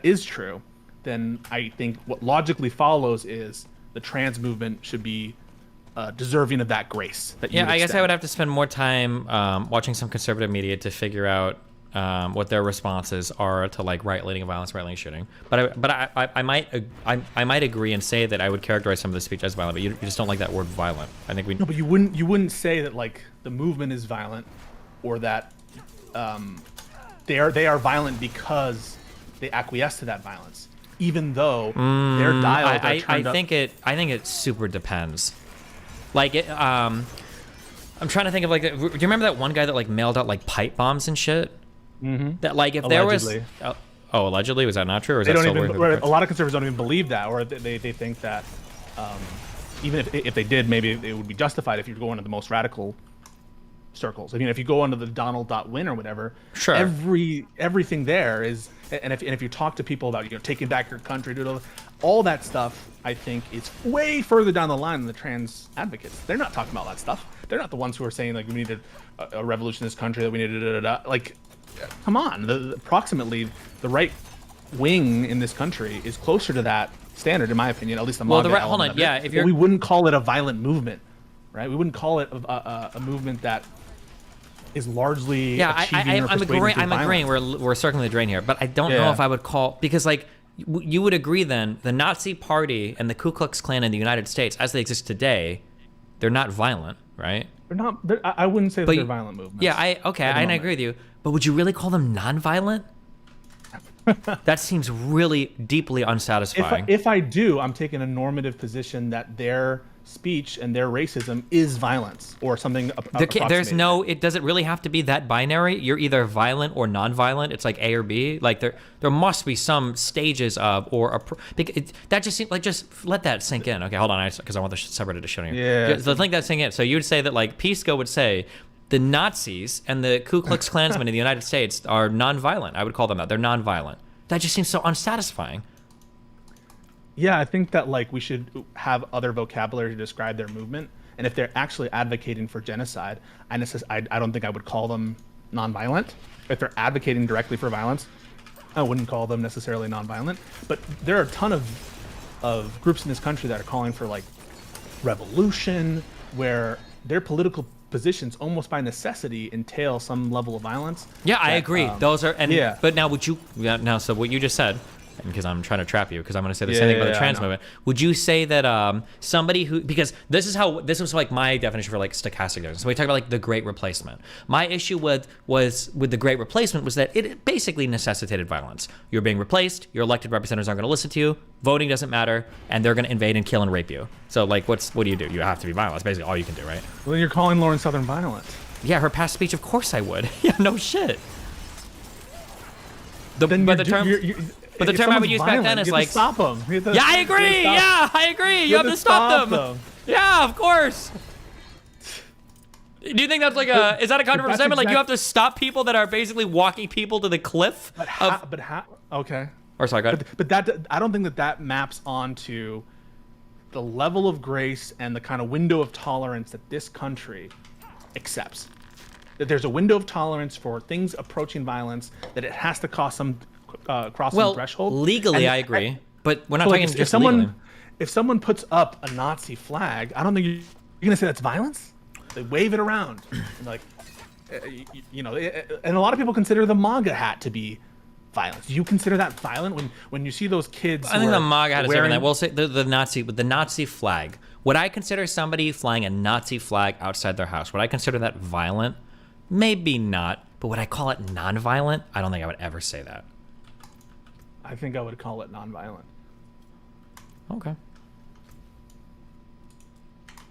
is true, then I think what logically follows is the trans movement should be deserving of that grace. I guess I would have to spend more time watching some conservative media to figure out what their responses are to like right-leaning violence, right-leaning shooting. But I might agree and say that I would characterize some of the speech as violent, but you just don't like that word violent. I think no, but you wouldn't say that like the movement is violent, or that they are violent because they acquiesce to that violence, even though their dials are turned up. I think it super depends. Like it. I'm trying to think of like. Do you remember that one guy that like mailed out like pipe bombs and shit? Mm-hmm. That like if allegedly. There was allegedly, was that not true, or is they that don't still even, a lot of conservatives don't even believe that, or they think that even if they did, maybe it would be justified if you're going to the most radical circles. I mean, if you go onto the Donald.win or whatever, sure, everything there is, and if you talk to people about, you know, taking back your country, all that stuff, I think is way further down the line than the trans advocates. They're not talking about that stuff. They're not the ones who are saying like we needed a revolution in this country, that we needed like. Come on, approximately the right wing in this country is closer to that standard, in my opinion, at least the MAGA hold on, yeah. If we wouldn't call it a violent movement, right? We wouldn't call it a movement that is largely I'm agreeing. We're circling the drain here, but I don't know if I would call, because like you would agree then the Nazi Party and the Ku Klux Klan in the United States, as they exist today, they're not violent, right? They're not. I wouldn't say that they're violent movements. Yeah, I agree with you. But would you really call them non-violent? That seems really deeply unsatisfying. If I do, I'm taking a normative position that their speech and their racism is violence or something. There's no. It doesn't really have to be that binary. You're either violent or non-violent. It's like A or B. Like there must be some stages of that just seems like just let that sink in. Okay, hold on, because I want the separate edition here. Yeah. Let that sink in. So you would say that like Pisco would say the Nazis and the Ku Klux Klansmen in the United States are non-violent. I would call them that. They're non-violent. That just seems so unsatisfying. Yeah, I think that like we should have other vocabulary to describe their movement, and if they're actually advocating for genocide, I don't think I would call them nonviolent. If they're advocating directly for violence, I wouldn't call them necessarily nonviolent. But there are a ton of groups in this country that are calling for like revolution, where their political positions almost by necessity entail some level of violence. Yeah, I agree. Those are but now would you so what you just said, because I'm trying to trap you, because I'm going to say the same thing about the trans movement. Would you say that somebody who, because this was like my definition for like stochastic difference. So we talk about like the Great Replacement. My issue with the Great Replacement was that it basically necessitated violence. You're being replaced. Your elected representatives aren't going to listen to you. Voting doesn't matter, and they're going to invade and kill and rape you. So like, what do? You have to be violent. That's basically all you can do, right? Well, then you're calling Lauren Southern violent. Yeah, her past speech, of course I would. Yeah, no shit. But the term I would use back then is like, stop them. Yeah, I agree. Yeah, I agree. You have to stop them. Yeah, of course. Do you think that's like is that a controversial statement? Like you have to stop people that are basically walking people to the cliff? But how? Okay. Or sorry, go ahead. But that I don't think that maps onto the level of grace and the kind of window of tolerance that this country accepts. That there's a window of tolerance for things approaching violence, that it has to cross some threshold. Legally, I agree, but we're not talking just legally. If someone puts up a Nazi flag, I don't think you're going to say that's violence. They wave it around, like, and a lot of people consider the MAGA hat to be violence. Do you consider that violent when you see those kids? I think the MAGA hat is different. I will say the Nazi flag. Would I consider somebody flying a Nazi flag outside their house? Would I consider that violent? Maybe not. But would I call it non-violent? I don't think I would ever say that. I think I would call it non-violent. Okay.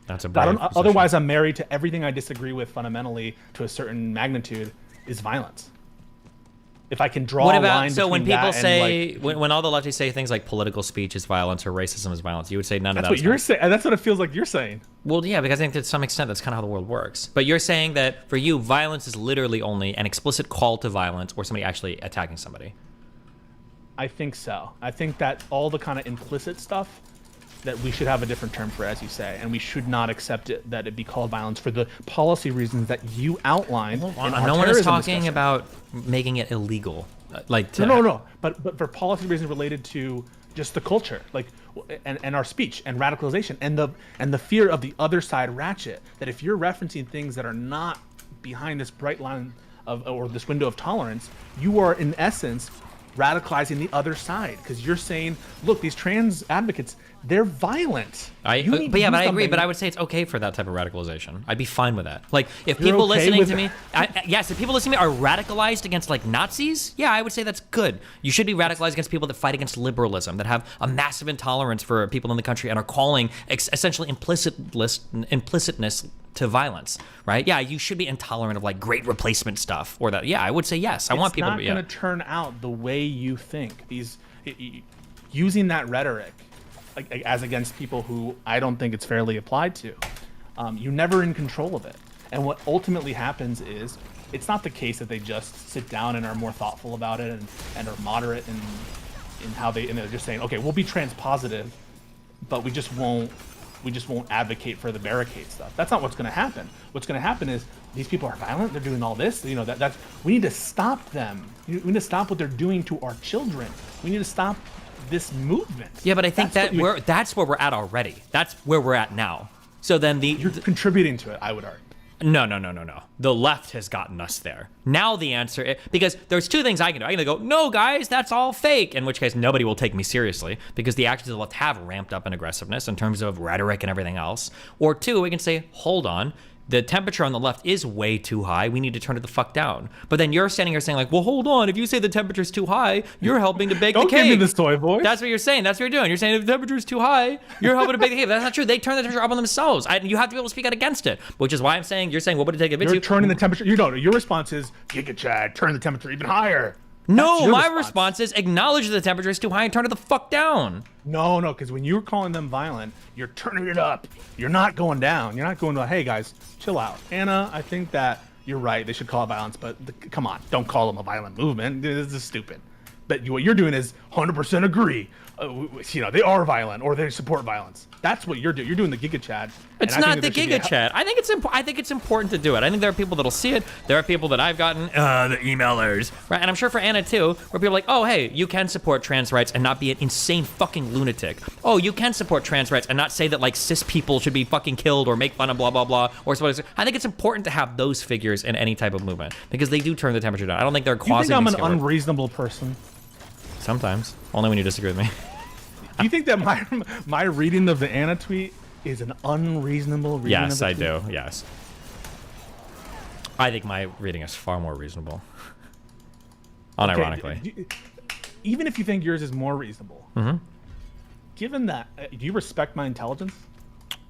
That's a otherwise, I'm married to everything I disagree with fundamentally to a certain magnitude is violence. If I can draw a line between when people say, when all the lefties say things like political speech is violence or racism is violence, you would say none of that. That's what you're saying. That's what it feels like you're saying. Well, yeah, because I think to some extent that's kind of how the world works. But you're saying that for you, violence is literally only an explicit call to violence or somebody actually attacking somebody. I think so. I think that all the kind of implicit stuff that we should have a different term for, as you say, and we should not accept it that it be called violence for the policy reasons that you outlined. No one is talking about making it illegal. No. But for policy reasons related to just the culture, like, and our speech and radicalization and the fear of the other side ratchet. That if you're referencing things that are not behind this bright line or this window of tolerance, you are in essence radicalizing the other side, because you're saying, look, these trans advocates, they're violent. I agree, but I would say it's okay for that type of radicalization. I'd be fine with that. Like, if people listening to me, if people listening to me are radicalized against like Nazis, yeah, I would say that's good. You should be radicalized against people that fight against liberalism, that have a massive intolerance for people in the country and are calling essentially implicitness to violence, right? Yeah, you should be intolerant of like Great Replacement stuff or that. Yeah, I would say yes. I want people to be. It's not going to turn out the way you think. Using that rhetoric as against people who I don't think it's fairly applied to. You're never in control of it. And what ultimately happens is, it's not the case that they just sit down and are more thoughtful about it and are moderate in how and they're just saying, okay, we'll be transpositive, but we just won't advocate for the barricade stuff. That's not what's going to happen. What's going to happen is these people are violent. They're doing all this. We need to stop them. We need to stop what they're doing to our children. We need to stop this movement. Yeah, but I think that's where we're at already. That's where we're at now. So then you're contributing to it, I would argue. No. The left has gotten us there. Now the answer is, because there's two things I can do. I can go, no, guys, that's all fake, in which case nobody will take me seriously because the actions of the left have ramped up in aggressiveness in terms of rhetoric and everything else. Or two, we can say, hold on, the temperature on the left is way too high. We need to turn it the fuck down. But then you're standing here saying like, well, hold on. If you say the temperature's too high, you're helping to bake the cake. Don't give me this toy voice. That's what you're saying. That's what you're doing. You're saying if the temperature's too high, you're helping to bake the cake. That's not true. They turn the temperature up on themselves. You have to be able to speak out against it, which is why I'm saying, you're saying, what would it take to convince you? You're turning the temperature. You know, your response is, Giga Chad, turn the temperature even higher. No, my response is acknowledge that the temperature is too high and turn it the fuck down. No, because when you're calling them violent, you're turning it up. You're not going down. You're not going to, hey guys, chill out. Anna, I think that you're right. They should call it violence, but come on, don't call them a violent movement. This is stupid. But what you're doing is 100% agree. You know, they are violent or they support violence. That's what you're doing. You're doing the Giga Chad. It's not the Giga Chad. I think it's important to do it. I think there are people that'll see it. There are people that I've gotten, the emailers, right? And I'm sure for Anna too, where people are like, oh, hey, you can support trans rights and not be an insane fucking lunatic. Oh, you can support trans rights and not say that like cis people should be fucking killed or make fun of blah, blah, blah. Or something. I think it's important to have those figures in any type of movement because they do turn the temperature down. I don't think they're causing. You think I'm an unreasonable person? Sometimes. Only when you disagree with me. Do you think that my reading of the Anna tweet is an unreasonable reading? Yes, of the I tweet? do. Yes. I think my reading is far more reasonable. Unironically. Okay, even if you think yours is more reasonable, given that, do you respect my intelligence?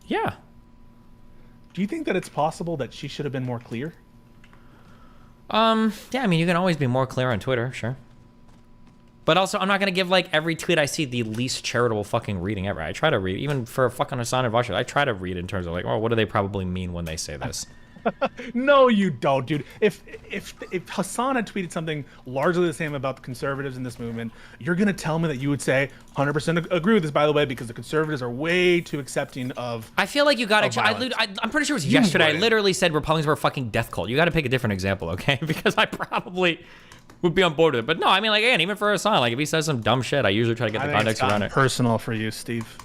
Yeah. Do you think that it's possible that she should have been more clear? Yeah, I mean, you can always be more clear on Twitter, sure. But also, I'm not going to give, like, every tweet I see the least charitable fucking reading ever. I try to read, even for fucking Hassan and Vashar, I try to read in terms of, like, oh, what do they probably mean when they say this? No, you don't, dude. If Hassan had tweeted something largely the same about the conservatives in this movement, you're going to tell me that you would say 100% agree with this, by the way, because the conservatives are way too accepting of I feel like you got to... I'm pretty sure it was yesterday. I literally said Republicans were a fucking death cult. You got to pick a different example, okay? Because I probably... would be on board with it. But no, I mean, like, again, even for Hassan, like, if he says some dumb shit, I usually try to get the context around it. Personal for you, Steve.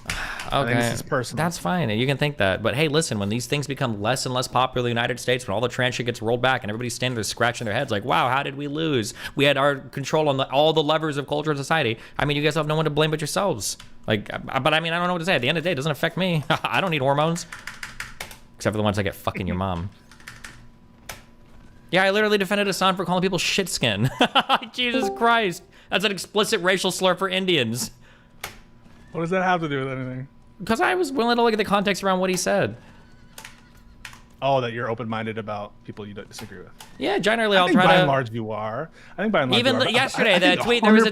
Okay. This is personal. That's fine. You can think that. But hey, listen, when these things become less and less popular in the United States, when all the trans shit gets rolled back and everybody's standing there scratching their heads like, wow, how did we lose? We had our control on all the levers of culture and society. I mean, you guys have no one to blame but yourselves. Like, but I mean, I don't know what to say. At the end of the day, it doesn't affect me. I don't need hormones. Except for the ones I get fucking your mom. Yeah, I literally defended Hassan for calling people shit skin. Jesus Christ. That's an explicit racial slur for Indians. What does that have to do with anything? Because I was willing to look at the context around what he said. Oh, that you're open-minded about people you don't disagree with. Yeah, generally I'll try to... by and large you are. I think by and large even you are, yesterday, that tweet, there was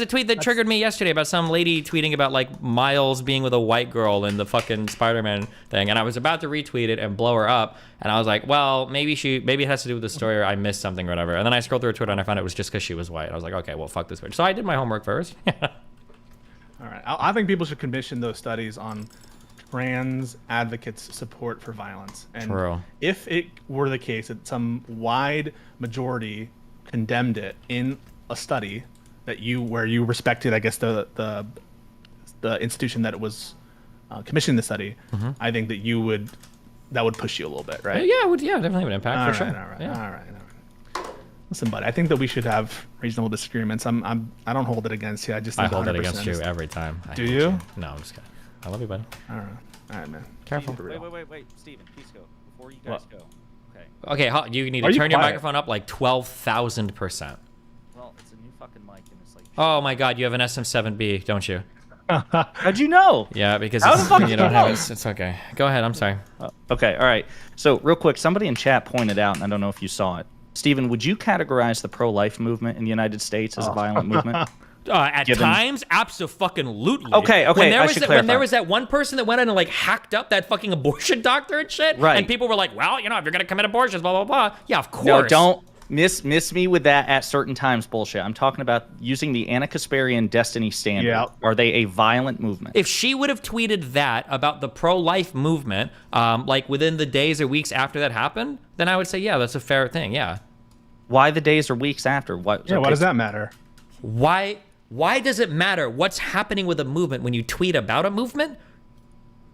a tweet that triggered me yesterday about some lady tweeting about like Miles being with a white girl in the fucking Spider-Man thing, and I was about to retweet it and blow her up, and I was like, well, maybe it has to do with the story or I missed something or whatever. And then I scrolled through her Twitter and I found it was just because she was white. I was like, okay, well, fuck this bitch. So I did my homework first. All right, I think people should commission those studies on trans advocates' support for violence. And True. If it were the case that some wide majority condemned it in a study that where you respected, I guess, the institution that it was commissioning the study, I think that that would push you a little bit, right? Yeah, definitely have an impact for sure. All right. Listen, buddy, I think that we should have reasonable disagreements. I don't hold it against you. I just think I hold it against you every time. Do you? No, I'm just kidding. I love you, buddy. All right, man. Careful. Wait, Steven, please go. Before you guys go. Okay, you need to turn your microphone up like 12,000%. Well, it's a new fucking mic and it's like... Oh my god, you have an SM7B, don't you? How'd you know? Yeah, because How the fuck you don't have it. It's okay. Go ahead, I'm sorry. Okay, all right. So, real quick, somebody in chat pointed out, and I don't know if you saw it. Steven, would you categorize the pro-life movement in the United States as a violent movement? At times, absolutely. Okay. When there was that one person that went in and like hacked up that fucking abortion doctor and shit, right? And people were like, "Well, if you're gonna commit abortions, blah blah blah." Yeah, of course. No, don't miss me with that at certain times bullshit. I'm talking about using the Anna Kasparian Destiny standard. Yeah. Are they a violent movement? If she would have tweeted that about the pro-life movement, like within the days or weeks after that happened, then I would say, yeah, that's a fair thing. Yeah. Why the days or weeks after? What? Yeah. Why does that matter? Why does it matter what's happening with a movement when you tweet about a movement?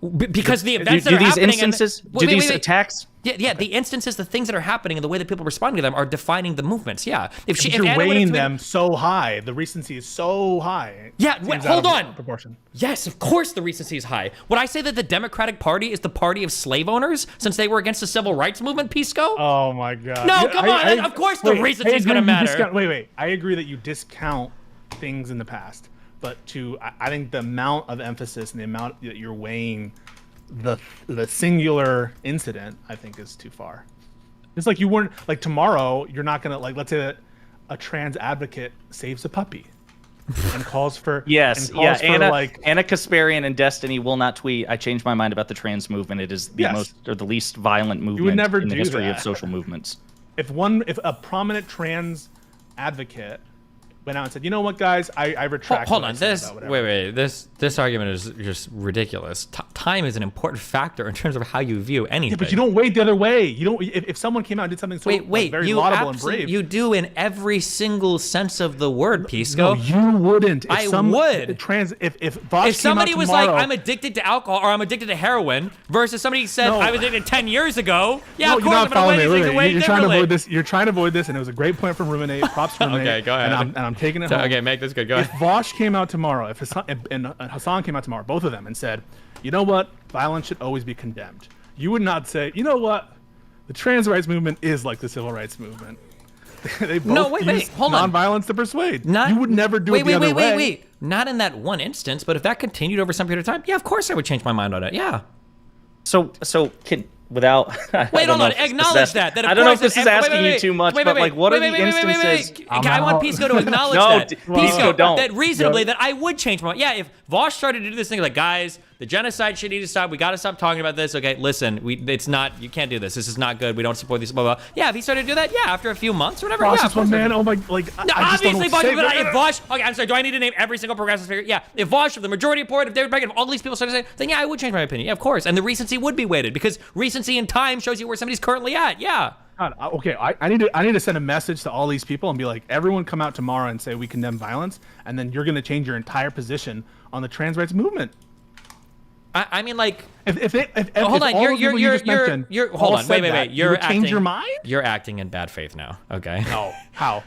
Because the events do that are these happening instances, and, do these attacks? Yeah, the instances, the things that are happening, and the way that people are responding to them are defining the movements. Yeah, if you're weighing them so high, the recency is so high. Yeah, wait, hold on. Proportion. Yes, of course the recency is high. Would I say that the Democratic Party is the party of slave owners since they were against the civil rights movement, Pisco? Oh my God. No, come on. Of course the recency is going to matter. Wait. I agree that you discount things in the past, but I think the amount of emphasis and the amount that you're weighing the singular incident, I think, is too far. It's like you weren't like tomorrow. You're not gonna like. Let's say that a trans advocate saves a puppy and calls for Anna Kasparian and Destiny will not tweet. I changed my mind about the trans movement. It is the least violent movement in the history of social movements. If a prominent trans advocate went out and said, you know what, guys, I retract. Hold on, this argument is just ridiculous. Time is an important factor in terms of how you view anything. Yeah, but you don't weigh the other way. You don't. If someone came out and did something so very laudable and brave, you do in every single sense of the word, Pisco. No, you wouldn't. I would. If somebody was like, I'm addicted to alcohol or I'm addicted to heroin, versus somebody said I was addicted 10 years ago. Yeah, of course I'm gonna weigh these things way differently. You're trying to avoid this, and it was a great point from Ruminate. Props from Ruminate. Okay, go ahead. And I'm taking it home. Okay, make this good. Go ahead. If Vosh came out tomorrow, if Hassan came out tomorrow, both of them, and said, you know what, violence should always be condemned, you would not say, you know what, the trans rights movement is like the civil rights movement. They both use nonviolence to persuade. You would never do it the other way. Wait. Not in that one instance, but if that continued over some period of time, yeah, of course I would change my mind on it. Yeah. So without wait, hold on. Acknowledge that. I don't know if this is asking you too much, but like, what are the instances? I want Pisco to acknowledge that. Pisco, don't. That reasonably, that I would change my mind. Yeah, if Vosh started to do this thing, like, guys, the genocide should need to stop. We got to stop talking about this. Okay, listen, it's not. You can't do this. This is not good. We don't support these. Blah blah. Yeah, if he started to do that, yeah, after a few months or whatever. Vosh yeah, is one man. Oh my, like. No, obviously, but if Vosh. Okay, I'm sorry. Do I need to name every single progressive figure? Yeah, if Vosh, if the majority report, if David Beck, if all these people started saying, then yeah, I would change my opinion. Yeah, of course. And the recency would be weighted because recency in time shows you where somebody's currently at. Yeah. God, okay, I need to send a message to all these people and be like, everyone come out tomorrow and say we condemn violence, and then you're going to change your entire position on the trans rights movement. I mean, like, hold on, you're hold on, wait, you're change your mind. You're acting in bad faith now. Okay. No, how?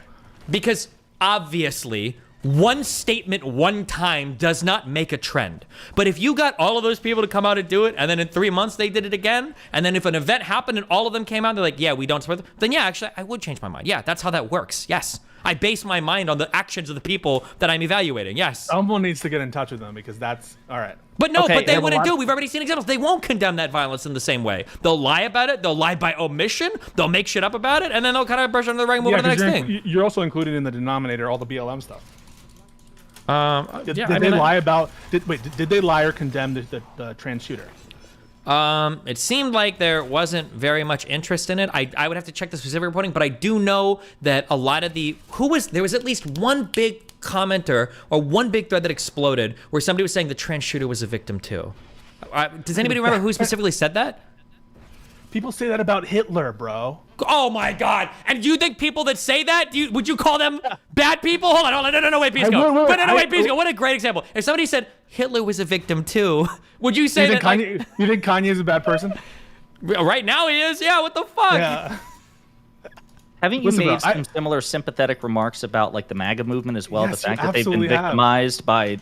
Because obviously, one statement one time does not make a trend. But if you got all of those people to come out and do it, and then in 3 months they did it again, and then if an event happened and all of them came out, they're like, yeah, we don't support them, then yeah, actually, I would change my mind. Yeah, that's how that works. Yes. I base my mind on the actions of the people that I'm evaluating. Yes. Someone needs to get in touch with them because that's all right. But no, but they wouldn't do. We've already seen examples. They won't condemn that violence in the same way. They'll lie about it. They'll lie by omission. They'll make shit up about it, and then they'll kind of brush under the rug and move on to the next thing. You're also including in the denominator all the BLM stuff. Did they lie about? Did they lie or condemn the trans shooter? It seemed like there wasn't very much interest in it. I would have to check the specific reporting, but I do know that a lot of there was at least one big commenter or one big thread that exploded where somebody was saying the trans shooter was a victim too. Does anybody remember who specifically said that? People say that about Hitler, bro. Oh my God! And do you think people that say that, would you call them bad people? Hold on, no, wait, Pisco. Wait, Pisco. What a great example. If somebody said Hitler was a victim too, would you say that? You think Kanye is a bad person? Right now he is. Yeah. What the fuck? Yeah. Haven't you made some similar sympathetic remarks about like the MAGA movement as well? Yes, the fact that they've been victimized by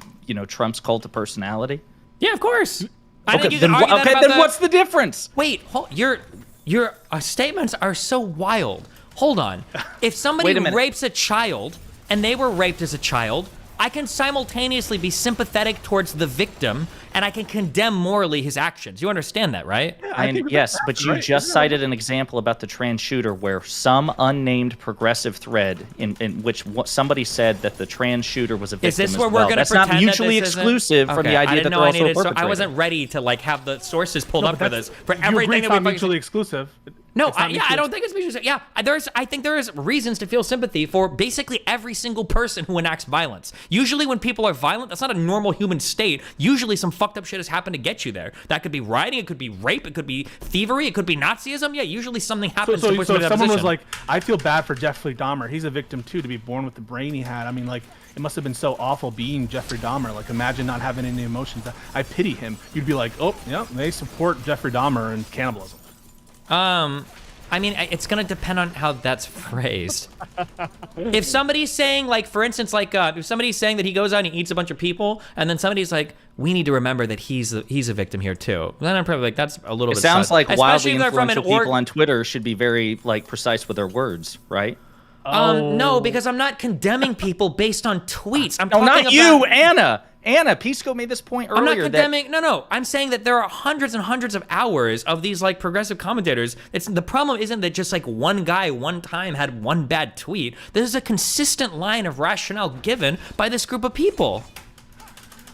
Trump's cult of personality. Yeah, of course. Okay, then what's the difference? Wait, your statements are so wild. Hold on. If somebody rapes a child and they were raped as a child, I can simultaneously be sympathetic towards the victim and I can condemn morally his actions. You understand that, right? Yeah, yes, but you just cited an example about the trans shooter where some unnamed progressive thread in which somebody said that the trans shooter was a victim. Is this where we're going to pretend that's not mutually exclusive from the idea that they're also a perpetrator? I wasn't ready to like have the sources pulled up for this. For everything that we mutually exclusive. No, I don't think it's mutually. Yeah, I think there is reasons to feel sympathy for basically every single person who enacts violence. Usually, when people are violent, that's not a normal human state. Usually, some fucked up shit has happened to get you there. That could be rioting, it could be rape, it could be thievery, it could be Nazism. Yeah, usually something happens. So if someone was like, I feel bad for Jeffrey Dahmer. He's a victim too, to be born with the brain he had. I mean, like, it must have been so awful being Jeffrey Dahmer. Like, imagine not having any emotions. I pity him. You'd be like, oh, yeah, they support Jeffrey Dahmer and cannibalism. I mean, it's gonna depend on how that's phrased. If somebody's saying, like, for instance, like, if somebody's saying that he goes out and he eats a bunch of people, and then somebody's like, we need to remember that he's a victim here too. Then I'm probably like, that's a little bit. It sounds like wildly Especially influential people on Twitter should be very like precise with their words, right? No, because I'm not condemning people based on tweets. I'm No, talking not you, about, Anna. Anna, Pisco made this point earlier. I'm not condemning. No. I'm saying that there are hundreds and hundreds of hours of these like progressive commentators. The problem isn't that just like one guy one time had one bad tweet. There's a consistent line of rationale given by this group of people.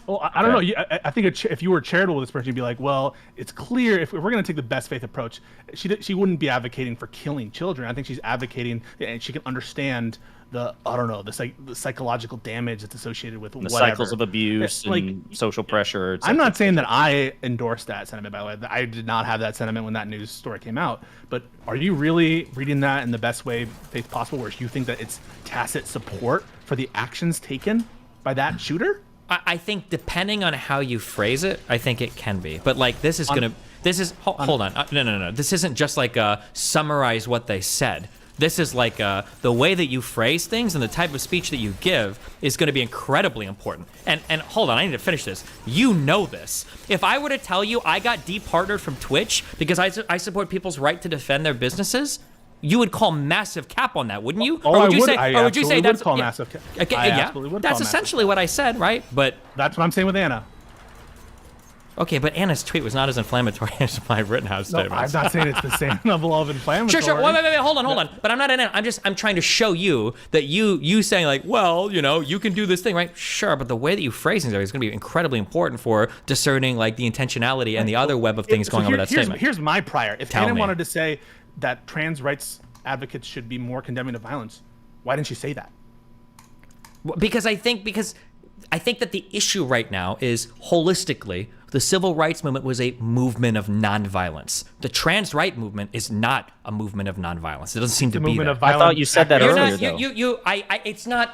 Well, I don't know. I think if you were charitable with this person, you'd be like, well, it's clear if we're going to take the best faith approach, she wouldn't be advocating for killing children. I think she's advocating, and she can understand the psychological damage that's associated with the cycles of abuse and social pressure. I'm not saying that I endorse that sentiment, by the way. I did not have that sentiment when that news story came out. But are you really reading that in the best way faith possible, where you think that it's tacit support for the actions taken by that shooter? I think depending on how you phrase it, I think it can be. But like hold on. No. This isn't just like summarize what they said. This is like the way that you phrase things and the type of speech that you give is going to be incredibly important. And hold on, I need to finish this. You know this. If I were to tell you I got departnered from Twitch because I support people's right to defend their businesses, you would call massive cap on that, wouldn't you? Or would you say that's call massive cap? Okay, yeah, that's essentially what I said, right? But that's what I'm saying with Anna. Okay, but Anna's tweet was not as inflammatory as my Rittenhouse statement. I'm not saying it's the same level of inflammatory. Sure. Wait, hold on. But I'm not an Anna. I'm trying to show you that you saying like, well, you can do this thing, right? Sure, but the way that you phrase things is going to be incredibly important for discerning like the intentionality and the other web of things going on with that statement. Here's my prior. If Anna wanted to say that trans rights advocates should be more condemning of violence, why didn't she say that? Because I think that the issue right now is holistically, the civil rights movement was a movement of nonviolence. The trans right movement is not a movement of nonviolence. It doesn't seem to be that. I thought you said that earlier, though.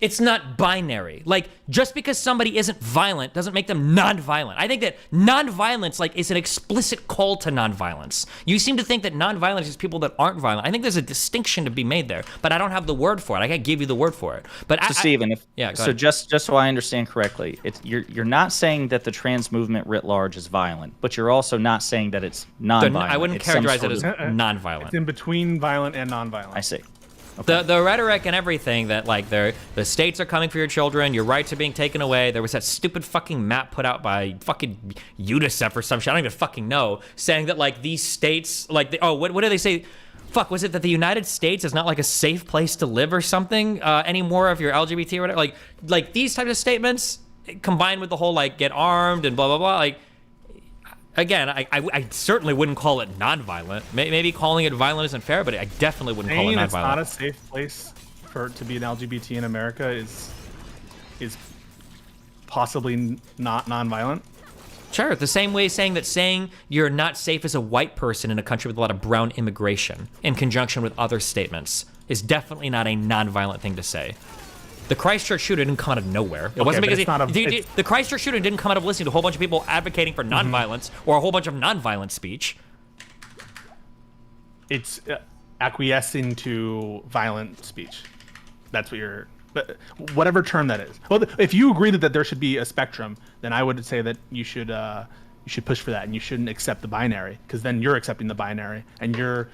It's not binary. Like, just because somebody isn't violent doesn't make them nonviolent. I think that nonviolence, like, is an explicit call to nonviolence. You seem to think that nonviolence is people that aren't violent. I think there's a distinction to be made there, but I don't have the word for it. I can't give you the word for it. But Stephen, just so I understand correctly, you're not saying that the trans movement writ large is violent, but you're also not saying that it's nonviolent. I wouldn't characterize it as nonviolent. It's in between violent and nonviolent. I see. Okay. The rhetoric and everything that like the states are coming for your children, your rights are being taken away. There was that stupid fucking map put out by fucking UNICEF or some shit. I don't even fucking know, saying that like these states like what do they say? Fuck, was it that the United States is not like a safe place to live or something anymore if you're LGBT or whatever? Like these types of statements combined with the whole like get armed and blah blah blah. Like again, I certainly wouldn't call it nonviolent. Maybe calling it violent isn't fair, but I definitely wouldn't call it nonviolent. It's not a safe place to be an LGBT in America is possibly not nonviolent. Sure, the same way saying you're not safe as a white person in a country with a lot of brown immigration in conjunction with other statements is definitely not a nonviolent thing to say. The Christchurch shooter didn't come out of nowhere. It wasn't because the Christchurch shooter didn't come out of listening to a whole bunch of people advocating for nonviolence or a whole bunch of nonviolent speech. It's acquiescing to violent speech. That's what you're... But whatever term that is. Well, if you agree that there should be a spectrum, then I would say that you should push for that, and you shouldn't accept the binary, because then you're accepting the binary, and your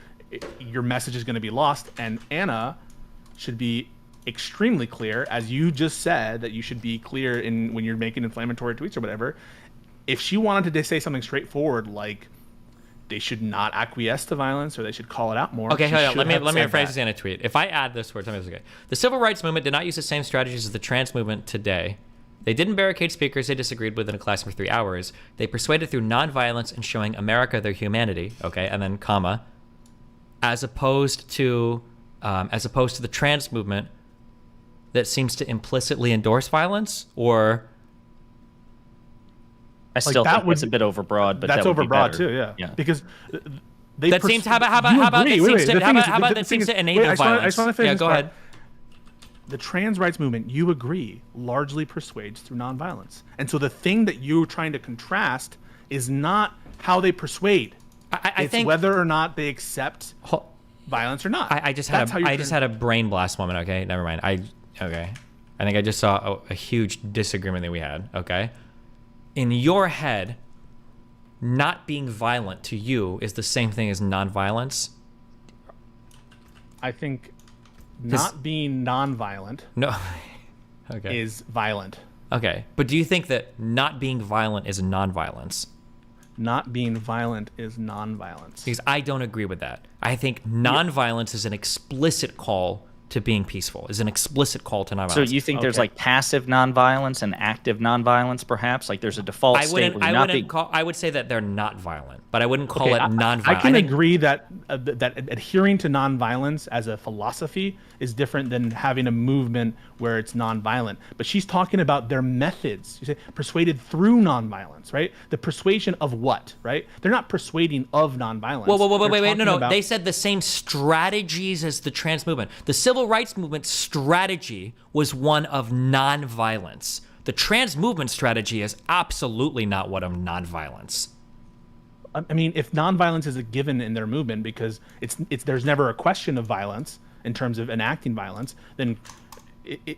message is going to be lost. And Anna should be extremely clear, as you just said, that you should be clear in when you're making inflammatory tweets or whatever. If she wanted to say something straightforward, like they should not acquiesce to violence or they should call it out more. Okay, hold on. Let me rephrase this in a tweet. If I add this word, tell me if it's okay. The civil rights movement did not use the same strategies as the trans movement today. They didn't barricade speakers they disagreed with in a class for 3 hours. They persuaded through nonviolence and showing America their humanity. Okay, and then comma. as opposed to the trans movement that seems to implicitly endorse violence? Or I still think it's a bit overbroad, but that's that would overbroad be too. Yeah. Because they that seems how about that seems to enable violence? I just want to finish. Yeah, go ahead. The trans rights movement, you agree, largely persuades through nonviolence, and so the thing that you're trying to contrast is not how they persuade. I think whether or not they accept violence or not. I just had a brain blast moment. Okay, never mind. I think I just saw a huge disagreement that we had. Okay, in your head, not being violent to you is the same thing as nonviolence. I think not being nonviolent is violent. Okay, but do you think that not being violent is nonviolence? Not being violent is nonviolence. Because I don't agree with that. I think nonviolence is an explicit call to being peaceful, is an explicit call to nonviolence. So you think there's like passive nonviolence and active nonviolence, perhaps? Like there's a default state where I would say that they're not violent, but I wouldn't call it nonviolent. I can agree that adhering to nonviolence as a philosophy is different than having a movement where it's nonviolent. But she's talking about their methods. You say persuaded through nonviolence, right? The persuasion of what, right? They're not persuading of nonviolence. Wait, no. They said the same strategies as the trans movement. The civil rights movement strategy was one of nonviolence. The trans movement strategy is absolutely not one of nonviolence. I mean, if nonviolence is a given in their movement because there's never a question of violence in terms of enacting violence, then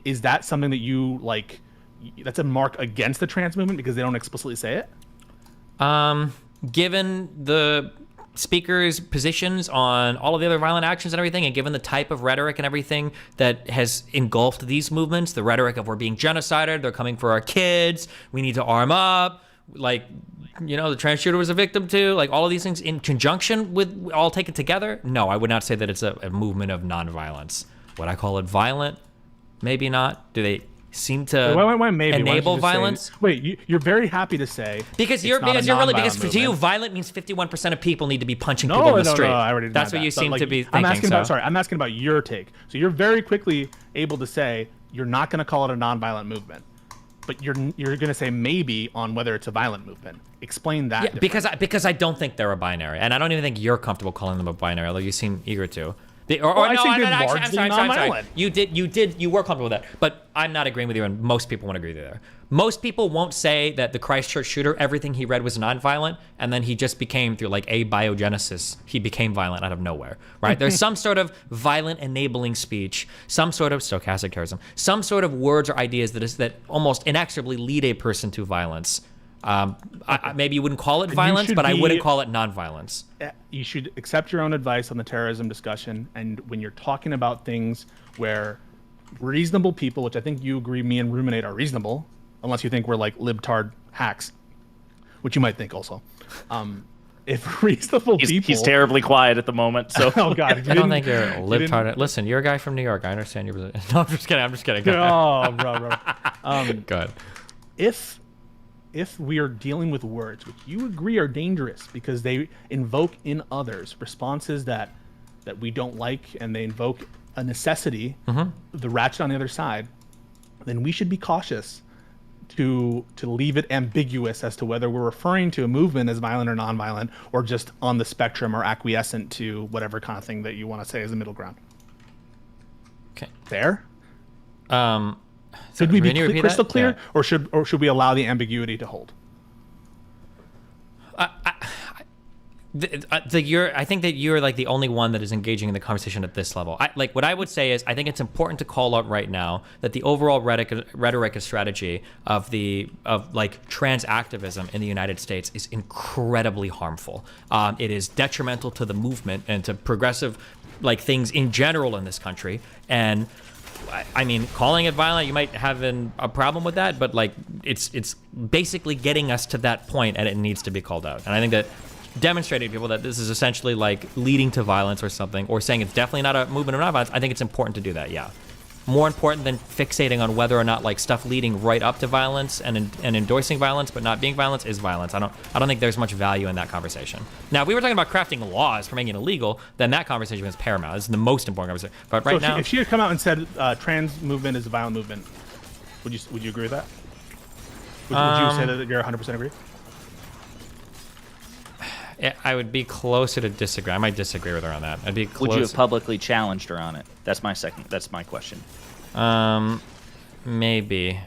is that something that you like? That's a mark against the trans movement because they don't explicitly say it. Given the speakers' positions on all of the other violent actions and everything, and given the type of rhetoric and everything that has engulfed these movements, the rhetoric of we're being genocided, they're coming for our kids, we need to arm up, like, you know, the trans shooter was a victim too, like all of these things in conjunction with all taken together, no, I would not say that it's a movement of nonviolence. Would I call it violent? Maybe not. Do they seem to enable violence? You're very happy to say because to you, violent means 51% of people need to be punching people in the street. No, I already That's what you seem to be thinking. I'm asking about your take. So you're very quickly able to say you're not going to call it a nonviolent movement, but you're going to say maybe on whether it's a violent movement. Explain that. Yeah, because I don't think they're a binary, and I don't even think you're comfortable calling them a binary, although you seem eager to. I'm sorry. You were comfortable with that, but I'm not agreeing with you, and most people won't agree there. Most people won't say that the Christchurch shooter, everything he read was nonviolent, and then he just became, through like abiogenesis, he became violent out of nowhere, right? There's some sort of violent enabling speech, some sort of stochastic terrorism, some sort of words or ideas that almost inexorably lead a person to violence. Maybe you wouldn't call it violence, but I wouldn't call it nonviolence. You should accept your own advice on the terrorism discussion, and when you're talking about things where reasonable people, which I think you agree me and Ruminate are reasonable, unless you think we're like libtard hacks, which you might think also. If reasonable people... He's terribly quiet at the moment, so... Oh, God. I don't think you're libtard. Listen, you're a guy from New York. I understand your position. No, I'm just kidding. Go ahead. Bro. Go ahead. If we are dealing with words which you agree are dangerous because they invoke in others responses that we don't like, and they invoke a necessity, the ratchet on the other side, then we should be cautious to leave it ambiguous as to whether we're referring to a movement as violent or nonviolent, or just on the spectrum or acquiescent to whatever kind of thing that you want to say as a middle ground. Okay. Fair? Should we be crystal clear, or should we allow the ambiguity to hold? I think that you're like the only one that is engaging in the conversation at this level. What I would say is I think it's important to call out right now that the overall rhetoric and strategy of trans activism in the United States is incredibly harmful. It is detrimental to the movement and to progressive things in general in this country. And I mean, calling it violent, you might have a problem with that, but it's basically getting us to that point, and it needs to be called out. And I think that demonstrating to people that this is essentially leading to violence or something, or saying it's definitely not a movement of nonviolence, I think it's important to do that. Yeah. more important than fixating on whether or not like stuff leading right up to violence and endorsing violence but not being violence is violence. I don't think there's much value in that conversation. Now, if we were talking about crafting laws for making it illegal, then that conversation is paramount. This is the most important conversation. But right now, if she had come out and said trans movement is a violent movement, would you agree with that? Would you say that you're 100% agree? I would be closer to disagree. I might disagree with her on that. I'd be close. Would you have publicly challenged her on it? That's my question. Maybe.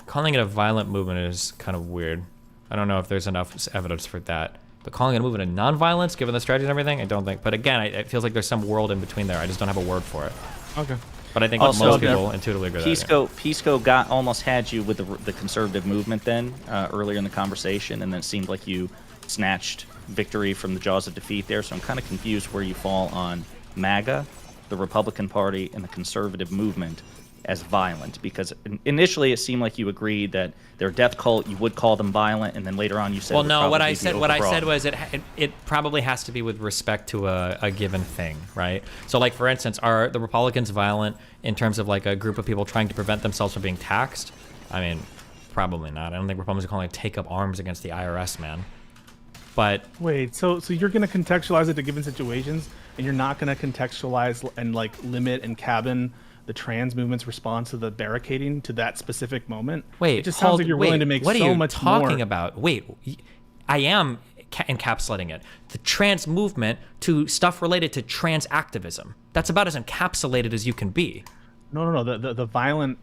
Calling it a violent movement is kind of weird. I don't know if there's enough evidence for that. But calling it a movement of non-violence, given the strategy and everything, I don't think. But again, it feels like there's some world in between there. I just don't have a word for it. Okay. But I think most people intuitively agree with that. Pisco almost had you with the conservative movement then earlier in the conversation, and then it seemed like you snatched victory from the jaws of defeat there. So I'm kind of confused where you fall on MAGA, the Republican Party, and the conservative movement as violent, because initially it seemed like you agreed that they're a death cult, you would call them violent, and then later on you said, well, no, what I said was it probably has to be with respect to a given thing, right? So like, for instance, are the Republicans violent in terms of like a group of people trying to prevent themselves from being taxed? I mean, probably not. I don't think Republicans are calling it take up arms against the IRS, man. But wait, so you're going to contextualize it to given situations, and you're not going to contextualize and like limit and cabin the trans movement's response to the barricading to that specific moment? Wait, it just sounds like you're willing to make so much more. What are you talking about? Wait, I am encapsulating it. The trans movement to stuff related to trans activism. That's about as encapsulated as you can be. No. The violent.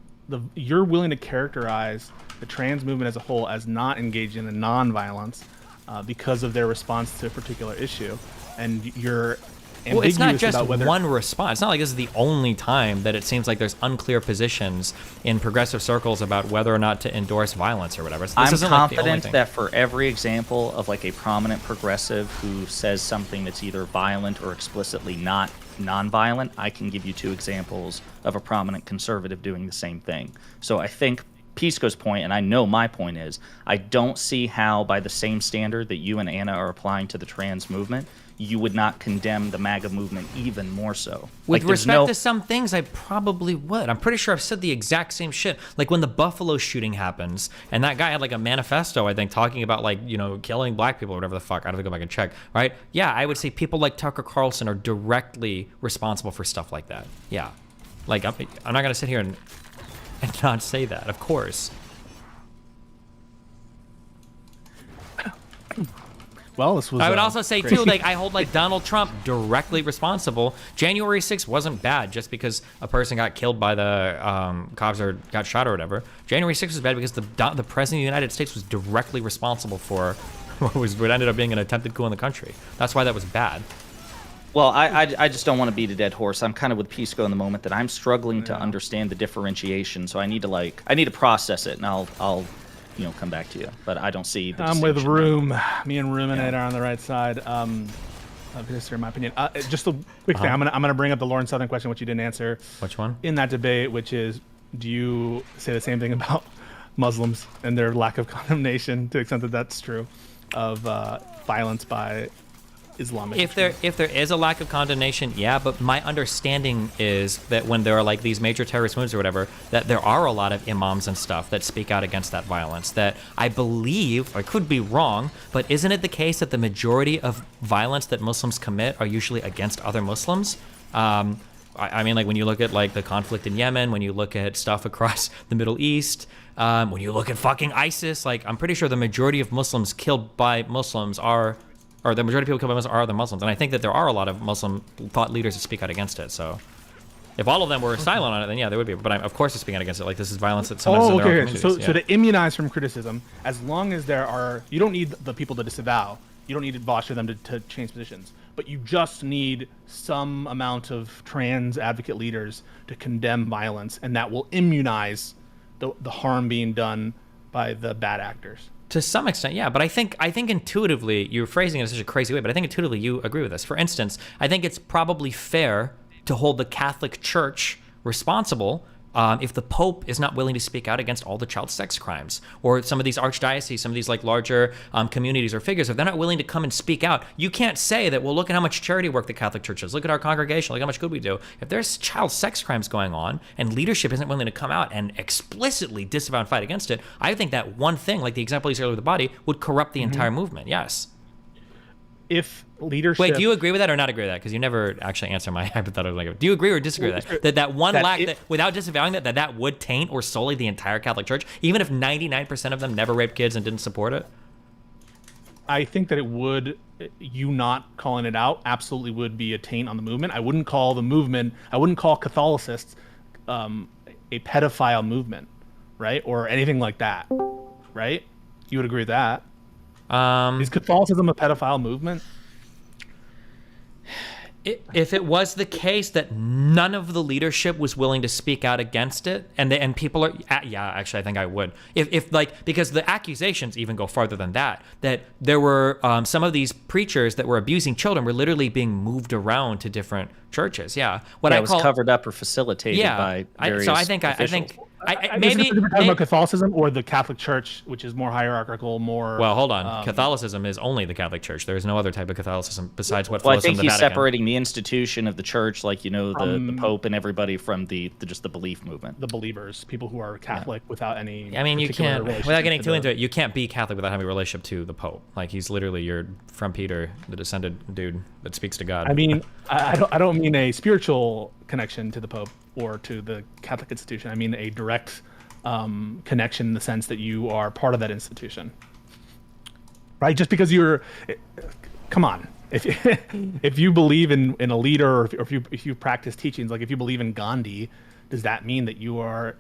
You're willing to characterize the trans movement as a whole as not engaging in non-violence because of their response to a particular issue, and you're. Well, it's not just one response. It's not like this is the only time that it seems like there's unclear positions in progressive circles about whether or not to endorse violence or whatever. I'm confident that for every example of like a prominent progressive who says something that's either violent or explicitly not non-violent, I can give you 2 examples of a prominent conservative doing the same thing. So I think Pisco's point, and I know my point is, I don't see how by the same standard that you and Anna are applying to the trans movement, you would not condemn the MAGA movement even more so. With respect to some things, I probably would. I'm pretty sure I've said the exact same shit. Like when the Buffalo shooting happens, and that guy had like a manifesto, I think, talking about like, you know, killing black people or whatever the fuck. I'd have to go back and check, right? Yeah, I would say people like Tucker Carlson are directly responsible for stuff like that. Yeah. Like, I'm not going to sit here and not say that, of course. Well, this was. I would also say too, like I hold like Donald Trump directly responsible. January 6th wasn't bad just because a person got killed by the cops or got shot or whatever. January 6th was bad because the president of the United States was directly responsible for what ended up being an attempted coup in the country. That's why that was bad. Well, I just don't want to beat a dead horse. I'm kind of with Pisco in the moment that I'm struggling to understand the differentiation. So I need to process it, and I'll come back to you. But I don't see the I'm with Room. Me and Ruminate are on the right side of history, in my opinion. Just a quick thing. I'm gonna bring up the Lauren Southern question, which you didn't answer. Which one? In that debate, which is, do you say the same thing about Muslims and their lack of condemnation, to the extent that that's true, of violence by Islamic? If there is a lack of condemnation, yeah, but my understanding is that when there are like these major terrorist moves or whatever, that there are a lot of imams and stuff that speak out against that violence. That I believe, I could be wrong, but isn't it the case that the majority of violence that Muslims commit are usually against other Muslims? I mean, like when you look at like the conflict in Yemen, when you look at stuff across the Middle East, when you look at fucking ISIS, like I'm pretty sure the majority of Muslims killed by Muslims or the majority of people killed by Muslims are the Muslims. And I think that there are a lot of Muslim thought leaders that speak out against it. So if all of them were silent on it, then yeah, there would be. But of course they're speaking out against it. Like this is violence that sometimes in their own communities. So to immunize from criticism, as long as you don't need the people to disavow. You don't need to boss for them to change positions. But you just need some amount of trans advocate leaders to condemn violence, and that will immunize the harm being done by the bad actors. To some extent, yeah, but I think intuitively, you're phrasing it in such a crazy way, but I think intuitively you agree with this. For instance, I think it's probably fair to hold the Catholic Church responsible if the Pope is not willing to speak out against all the child sex crimes, or some of these archdioceses, some of these like larger communities or figures, if they're not willing to come and speak out, you can't say that, well, look at how much charity work the Catholic Church does. Look at our congregation. Look how much good we do. If there's child sex crimes going on and leadership isn't willing to come out and explicitly disavow and fight against it, I think that one thing, like the example you said with the body, would corrupt the entire movement. Yes. If leadership... Wait, do you agree with that or not agree with that? Because you never actually answer my hypothetical. Like, do you agree or disagree with that? That one lack, that without disavowing that would taint or sully the entire Catholic Church, even if 99% of them never raped kids and didn't support it? I think that it would, you not calling it out, absolutely would be a taint on the movement. I wouldn't call Catholicists a pedophile movement, right? Or anything like that, right? You would agree with that? Is Catholicism a pedophile movement? If it was the case that none of the leadership was willing to speak out against it, and people are, yeah, actually, I think I would. If like, because the accusations even go farther than that there were some of these preachers that were abusing children were literally being moved around to different churches. Yeah, it was covered up or facilitated by various officials. Maybe we're talking about Catholicism or the Catholic Church, which is more hierarchical, more. Well, hold on. Catholicism is only the Catholic Church. There is no other type of Catholicism besides what flows from the Vatican. I think he's separating the institution of the Church, like the Pope and everybody, from just the belief movement. The believers, people who are Catholic without any. I mean, you can't, without getting too into it, you can't be Catholic without having a relationship to the Pope. Like, he's literally your from Peter, the descended dude that speaks to God. I mean, I don't mean a spiritual connection to the Pope or to the Catholic institution. I mean a direct connection in the sense that you are part of that institution, right? Just because come on, if you believe in a leader, or if you practice teachings, like if you believe in Gandhi, does that mean that you are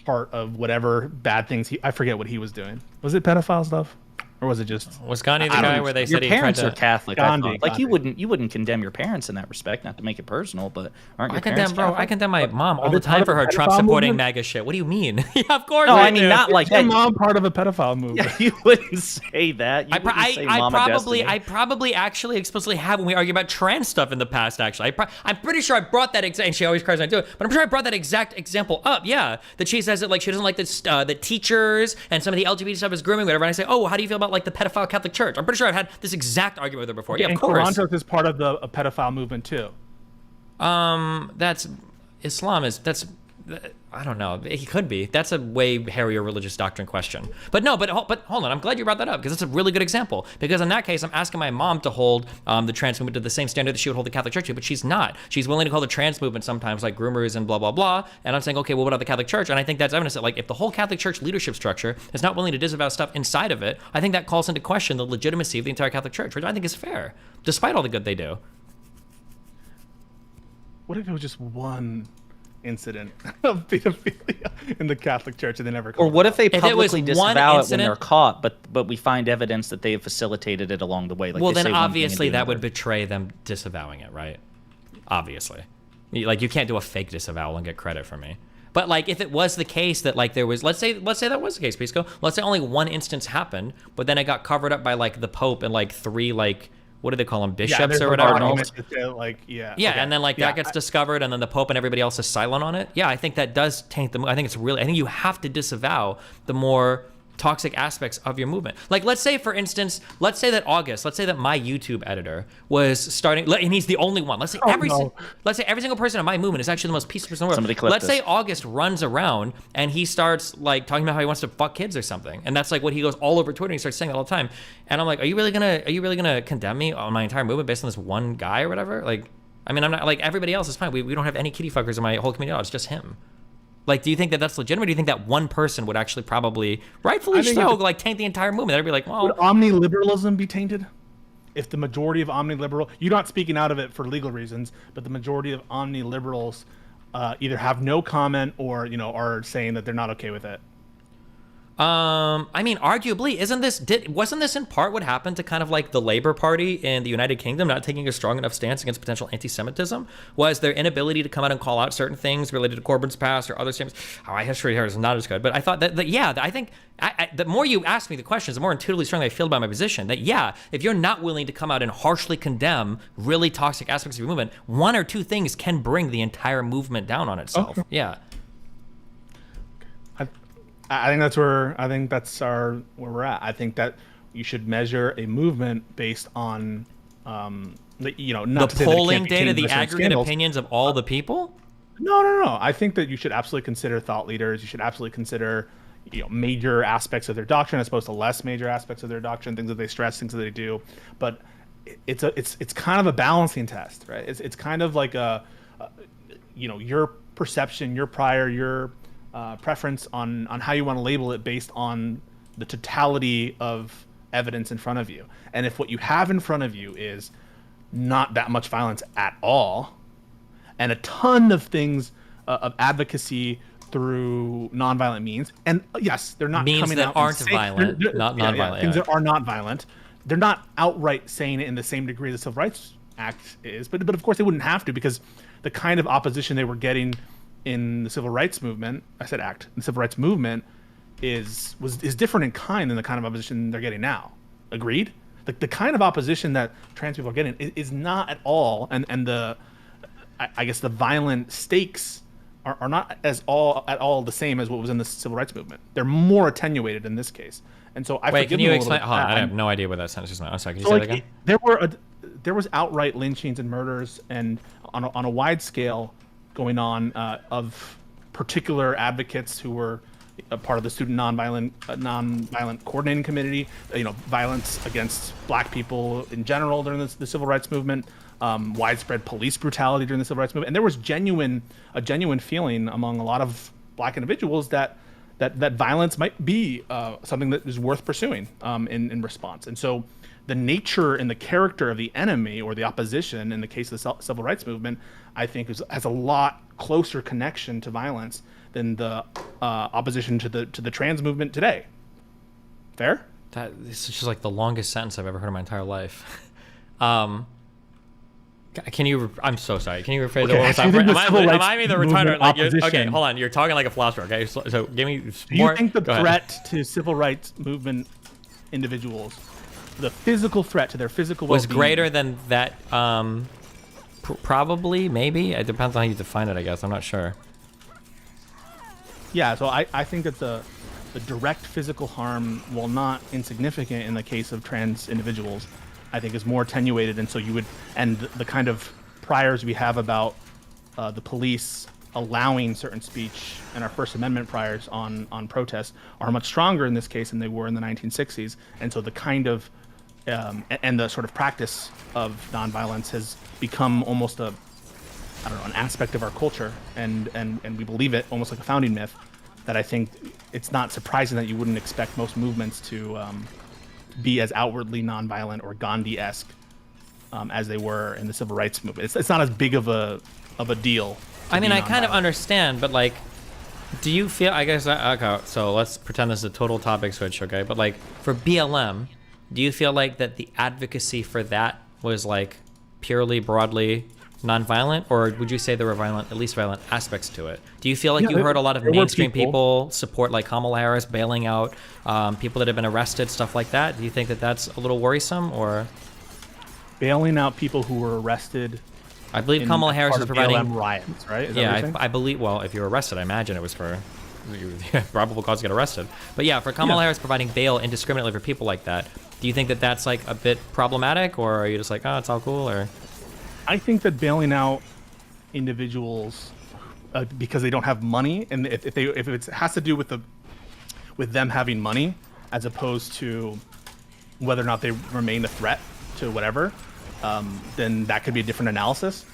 part of whatever bad things I forget what he was doing? Was it pedophile stuff? Or was it just... Was Gandhi the guy where they said he tried to... Your parents are Catholic, Gandhi. Like, you wouldn't condemn your parents in that respect, not to make it personal, but aren't your parents Catholic? I condemn my mom all the time for her Trump-supporting MAGA shit. What do you mean? Yeah, of course no, I mean, not like that. Your mom part of a pedophile movement. Yeah, you wouldn't say that. I probably actually explicitly have when we argue about trans stuff in the past, actually. I'm pretty sure I brought that exact... And she always cries when I do it, but I'm sure I brought that exact example up, yeah. That she says that, like, she doesn't like this, the teachers and some of the LGBT stuff is grooming, whatever. And I say, oh, how do you feel about, like, the pedophile Catholic Church? I'm pretty sure I've had this exact argument with her before. Yeah, of course. And Toronto is part of a pedophile movement too. That's Islam is I don't know. It could be. That's a way hairier religious doctrine question. But hold on. I'm glad you brought that up because it's a really good example. Because in that case, I'm asking my mom to hold the trans movement to the same standard that she would hold the Catholic Church to, but she's not. She's willing to call the trans movement sometimes like groomers and blah, blah, blah. And I'm saying, okay, well, what about the Catholic Church? And I think that's evidence that, like, if the whole Catholic Church leadership structure is not willing to disavow stuff inside of it, I think that calls into question the legitimacy of the entire Catholic Church, which I think is fair, despite all the good they do. What if it was just one incident of pedophilia in the Catholic Church and they never called or what if they publicly disavow it when they're caught, but we find evidence that they have facilitated it along the way? Like, well, then obviously that would betray them disavowing it, right? Obviously. Like, you can't do a fake disavowal and get credit from me. But, like, if it was the case that, like, there was, let's say that was the case, Pisco. Let's say only one instance happened, but then it got covered up by, like, the Pope and, like, 3, like, what do they call them, bishops or whatever? And then, like, that gets discovered, and then the Pope and everybody else is silent on it. Yeah, I think that does taint the. I think you have to disavow the more toxic aspects of your movement. Like, let's say, for instance, let's say that my YouTube editor was starting, and he's the only one. Let's say every single person in my movement is actually the most peaceful person in the world. Let's say August runs around and he starts, like, talking about how he wants to fuck kids or something, and that's like what he goes all over Twitter and he starts saying that all the time. And I'm like, are you really gonna condemn me on my entire movement based on this one guy or whatever? Like, I mean, I'm not, like, everybody else is fine. We don't have any kitty fuckers in my whole community. It's just him. Like, do you think that that's legitimate? Do you think that one person would actually probably, rightfully so, like, taint the entire movement? They'd be like, well... Would omniliberalism be tainted? If the majority of omniliberal... You're not speaking out of it for legal reasons, but the majority of omniliberals either have no comment or, are saying that they're not okay with it. I mean, arguably, wasn't this in part what happened to kind of like the Labour Party in the United Kingdom not taking a strong enough stance against potential anti-Semitism? Was their inability to come out and call out certain things related to Corbyn's past or other things? My history here is not as good, but I thought I think the more you ask me the questions, the more intuitively strongly I feel about my position. That, yeah, if you're not willing to come out and harshly condemn really toxic aspects of your movement, one or two things can bring the entire movement down on itself. Okay. Yeah. I think that's where we're at. I think that you should measure a movement based on, not the to say that it polling can't be data, changed the by certain aggregate scandals. opinions of all the people. No. I think that you should absolutely consider thought leaders. You should absolutely consider, major aspects of their doctrine as opposed to less major aspects of their doctrine, things that they stress, things that they do. But it's kind of a balancing test, right? It's kind of like your perception, your prior, your preference on how you want to label it based on the totality of evidence in front of you. And if what you have in front of you is not that much violence at all, and a ton of things of advocacy through nonviolent means, and yes, they're not means coming that out aren't and saying, violent, not nonviolent. things that are not violent. They're not outright saying it in the same degree the Civil Rights Act is, but of course they wouldn't have to, because the kind of opposition they were getting in the Civil Rights Movement, I said act, the Civil Rights Movement is different in kind than the kind of opposition they're getting now. Agreed? The kind of opposition that trans people are getting is not at all, and I guess the violent stakes are not at all the same as what was in the Civil Rights Movement. They're more attenuated in this case. And so I Wait, forgive can you them a explain? little Hold bit. on, I have no idea what that sentence just meant. I'm sorry, can you So say that again? there was outright lynchings and murders, and on a wide scale going on of particular advocates who were a part of the student nonviolent coordinating committee. Violence against Black people in general during the Civil Rights Movement. Widespread police brutality during the Civil Rights Movement, and there was a genuine feeling among a lot of Black individuals that violence might be something that is worth pursuing in response. And so the nature and the character of the enemy or the opposition in the case of the Civil Rights Movement, I think has a lot closer connection to violence than the opposition to the trans movement today. Fair? This is just like the longest sentence I've ever heard in my entire life. Can you? I'm so sorry. Can you rephrase it one more time? Am I the retarded? Okay, hold on. You're talking like a philosopher. Okay, so give me more. Do you think the threat to civil rights movement individuals, the physical threat to their physical was well-being, greater than that? Probably, maybe. It depends on how you define it, I guess. I'm not sure. Yeah, so I think that the direct physical harm, while not insignificant in the case of trans individuals, I think is more attenuated, and so the kind of priors we have about the police allowing certain speech and our First Amendment priors on protests are much stronger in this case than they were in the 1960s, and so the kind of and the sort of practice of nonviolence has become almost an aspect of our culture, and we believe it almost like a founding myth, that I think it's not surprising that you wouldn't expect most movements to be as outwardly nonviolent or Gandhi-esque as they were in the civil rights movement. It's not as big of a deal. I mean, I kind of understand, but like, do you feel? I guess okay. So let's pretend this is a total topic switch, okay? But like for BLM, do you feel like that the advocacy for that was like purely broadly nonviolent, or would you say there were at least violent aspects to it? Do you feel like you heard a lot of mainstream people support like Kamala Harris bailing out people that have been arrested, stuff like that? Do you think that that's a little worrisome, or bailing out people who were arrested? I believe Kamala Harris is providing BLM riots, right? Is yeah, I believe. Well, if you're arrested, I imagine it was for probable cause to get arrested. But yeah, for Kamala Harris providing bail indiscriminately for people like that, do you think that that's like a bit problematic, or are you just like, oh, it's all cool, or? I think that bailing out individuals because they don't have money, and if it has to do with them having money, as opposed to whether or not they remain a threat to whatever, then that could be a different analysis.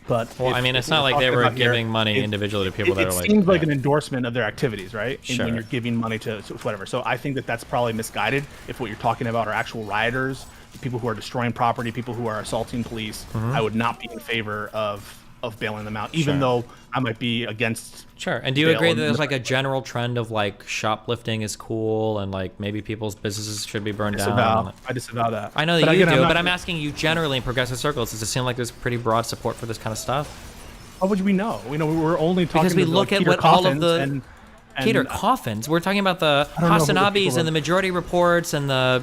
But well, I mean, it's not like they were giving money individually to people that are like. It seems like an endorsement of their activities, right? Sure. When you're giving money to whatever. So I think that that's probably misguided. If what you're talking about are actual rioters, people who are destroying property, people who are assaulting police, I would not be in favor of bailing them out, even though I might be against. Sure. And do you agree that there's like a general trend of like shoplifting is cool and like maybe people's businesses should be burned down? I disavow that. I know that you do, but I'm asking you generally in progressive circles, does it seem like there's pretty broad support for this kind of stuff? How would we know? We were only talking because we look at what all of the Peter and, Coffins. We're talking about the Hasanabis and the Majority Reports and the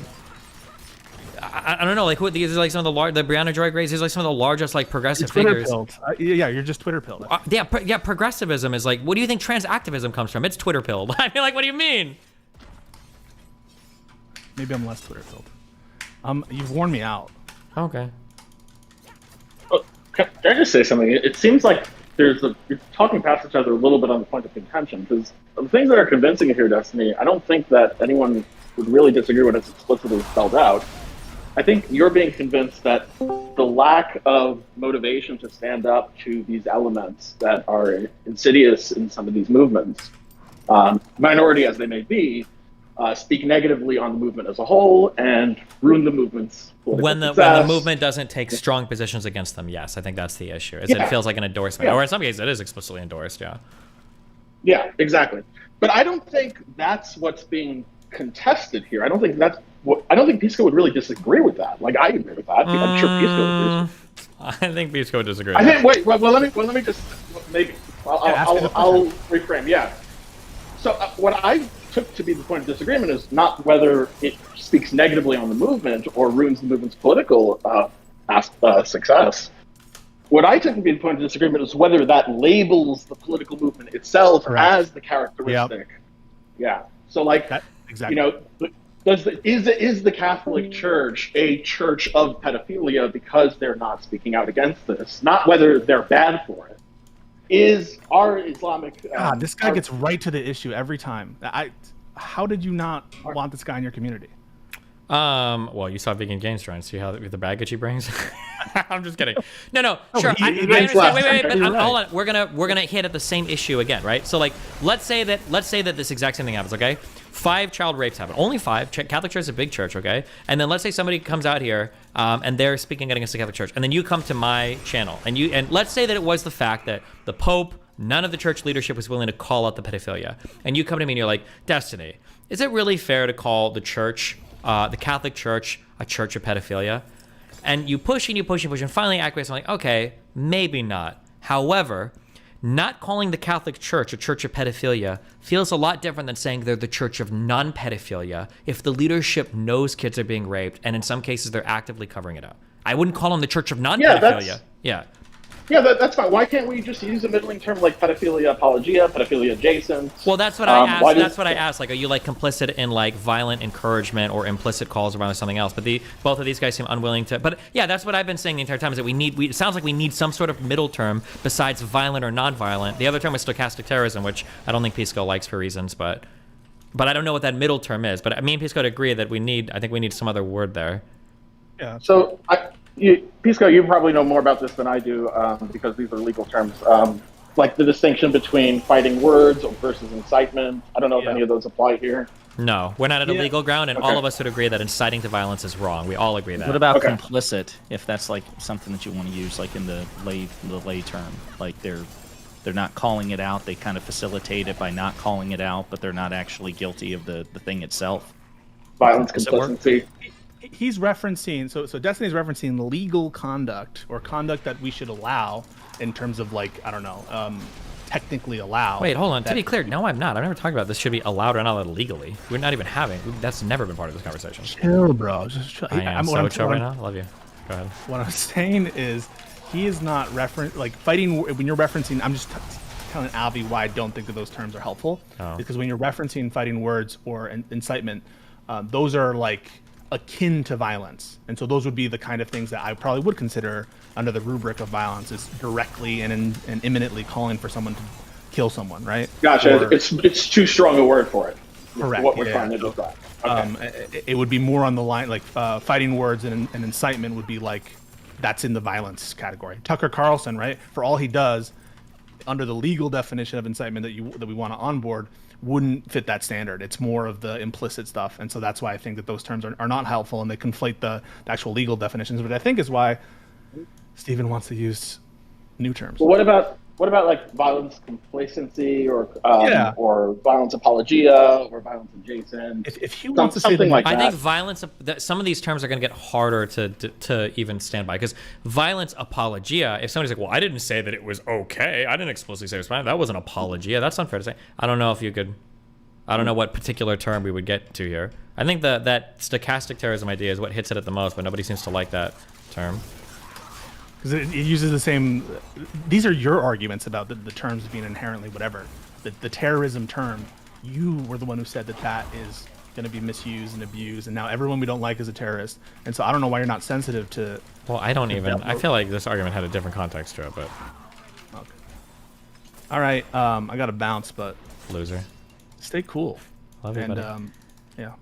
I don't know, like these are like some of the Brianna Joy Grays. These are like some of the largest like progressive Twitter figures. pilled. Yeah, you're just Twitter pilled. Yeah, progressivism is like, what do you think trans activism comes from? It's Twitter pilled. I mean, like, what do you mean? Maybe I'm less Twitter pilled. You've worn me out. Okay. Can I just say something? It seems like you're talking past each other a little bit on the point of contention, because the things that are convincing here, Destiny, I don't think that anyone would really disagree when it's explicitly spelled out. I think you're being convinced that the lack of motivation to stand up to these elements that are insidious in some of these movements, minority as they may be, speak negatively on the movement as a whole and ruin the movement's political when the movement doesn't take strong positions against them. Yes, I think that's the issue. Is it feels like an endorsement, or in some cases it is explicitly endorsed. Yeah. Yeah, exactly. But I don't think that's what's being contested here. I don't think Pisco would really disagree with that. Like, I agree with that. I'm sure Pisco agrees. I think Pisco would disagree. I think. Wait. Well, let me just maybe. I'll reframe. Yeah. So what I took to be the point of disagreement is not whether it speaks negatively on the movement or ruins the movement's political success. What I took to be the point of disagreement is whether that labels the political movement itself as the characteristic. Yep. Yeah. So, like, exactly. Is the Catholic Church a church of pedophilia because they're not speaking out against this? Not whether they're bad for it. Is our Islamic... God, this guy gets right to the issue every time. How did you not want this guy in your community? Well, you saw Vegan Games trying to see how the baggage he brings. I'm just kidding. No, sure. I understand. Wait, but hold on. We're gonna hit at the same issue again, right? So, like, let's say that this exact same thing happens. Okay, 5 child rapes happen. Only 5. Catholic Church is a big church. Okay, and then let's say somebody comes out here, and they're speaking against the Catholic Church, and then you come to my channel, and let's say that it was the fact that the Pope, none of the church leadership was willing to call out the pedophilia, and you come to me and you're like, Destiny, is it really fair to call the church, the Catholic Church, a church of pedophilia? And you push and you push and push, and finally acquiesce. I'm like, okay, maybe not. However, not calling the Catholic Church a church of pedophilia feels a lot different than saying they're the church of non-pedophilia if the leadership knows kids are being raped, and in some cases they're actively covering it up. I wouldn't call them the church of non-pedophilia. Yeah, that's fine. Why can't we just use a middling term like pedophilia apologia, pedophilia adjacent? Well, that's what I asked. That's what I asked. Like, are you like complicit in like violent encouragement or implicit calls around something else? But both of these guys seem unwilling to. But yeah, that's what I've been saying the entire time. Is that it sounds like we need some sort of middle term besides violent or non-violent. The other term is stochastic terrorism, which I don't think Pisco likes for reasons, but I don't know what that middle term is. But me and Pisco agree that I think we need some other word there. Yeah. So Pisco, you probably know more about this than I do because these are legal terms. Like the distinction between fighting words versus incitement. I don't know if any of those apply here. No, we're not at a legal ground, and all of us would agree that inciting to violence is wrong. We all agree that. What about complicit? If that's like something that you want to use, like in the lay term, like they're not calling it out. They kind of facilitate it by not calling it out, but they're not actually guilty of the thing itself. Violence, complicity. He's referencing, so Destiny's referencing legal conduct or conduct that we should allow in terms of, like, I don't know, technically allow. Wait, hold on. To be clear, no, I'm not. I've never talked about this should be allowed or not allowed legally. We're not even that's never been part of this conversation. Chill, bro. Just chill. I'm so chill right now. I love you. Go ahead. What I'm saying is he is not fighting, when you're referencing, I'm just telling Avi why I don't think that those terms are helpful. Because when you're referencing fighting words or incitement, those are like akin to violence, and so those would be the kind of things that I probably would consider under the rubric of violence, is directly and imminently calling for someone to kill someone, right? Gotcha. It's too strong a word for it. Correct. What we're trying to describe. Okay. It would be more on the line, like fighting words and incitement would be like, that's in the violence category. Tucker Carlson, right? For all he does, under the legal definition of incitement that we want to onboard, wouldn't fit that standard. It's more of the implicit stuff, and so that's why I think that those terms are not helpful, and they conflate the actual legal definitions, which I think is why Stephen wants to use new terms. Well, what about like violence complacency or violence apologia or violence adjacent? If he wants to say something like that. I think violence. Some of these terms are going to get harder to even stand by, because violence apologia. If somebody's like, "Well, I didn't say that it was okay. I didn't explicitly say it was fine. That was an apologia." That's unfair to say. I don't know if you could. I don't know what particular term we would get to here. I think that stochastic terrorism idea is what hits it at the most, but nobody seems to like that term. Because it uses the same... These are your arguments about the terms being inherently whatever. The terrorism term, you were the one who said that is going to be misused and abused, and now everyone we don't like is a terrorist. And so I don't know why you're not sensitive to... Well, I don't even... I feel like this argument had a different context to it, but... Okay. All right, I got to bounce, but... Loser. Stay cool. Love you, buddy. Yeah.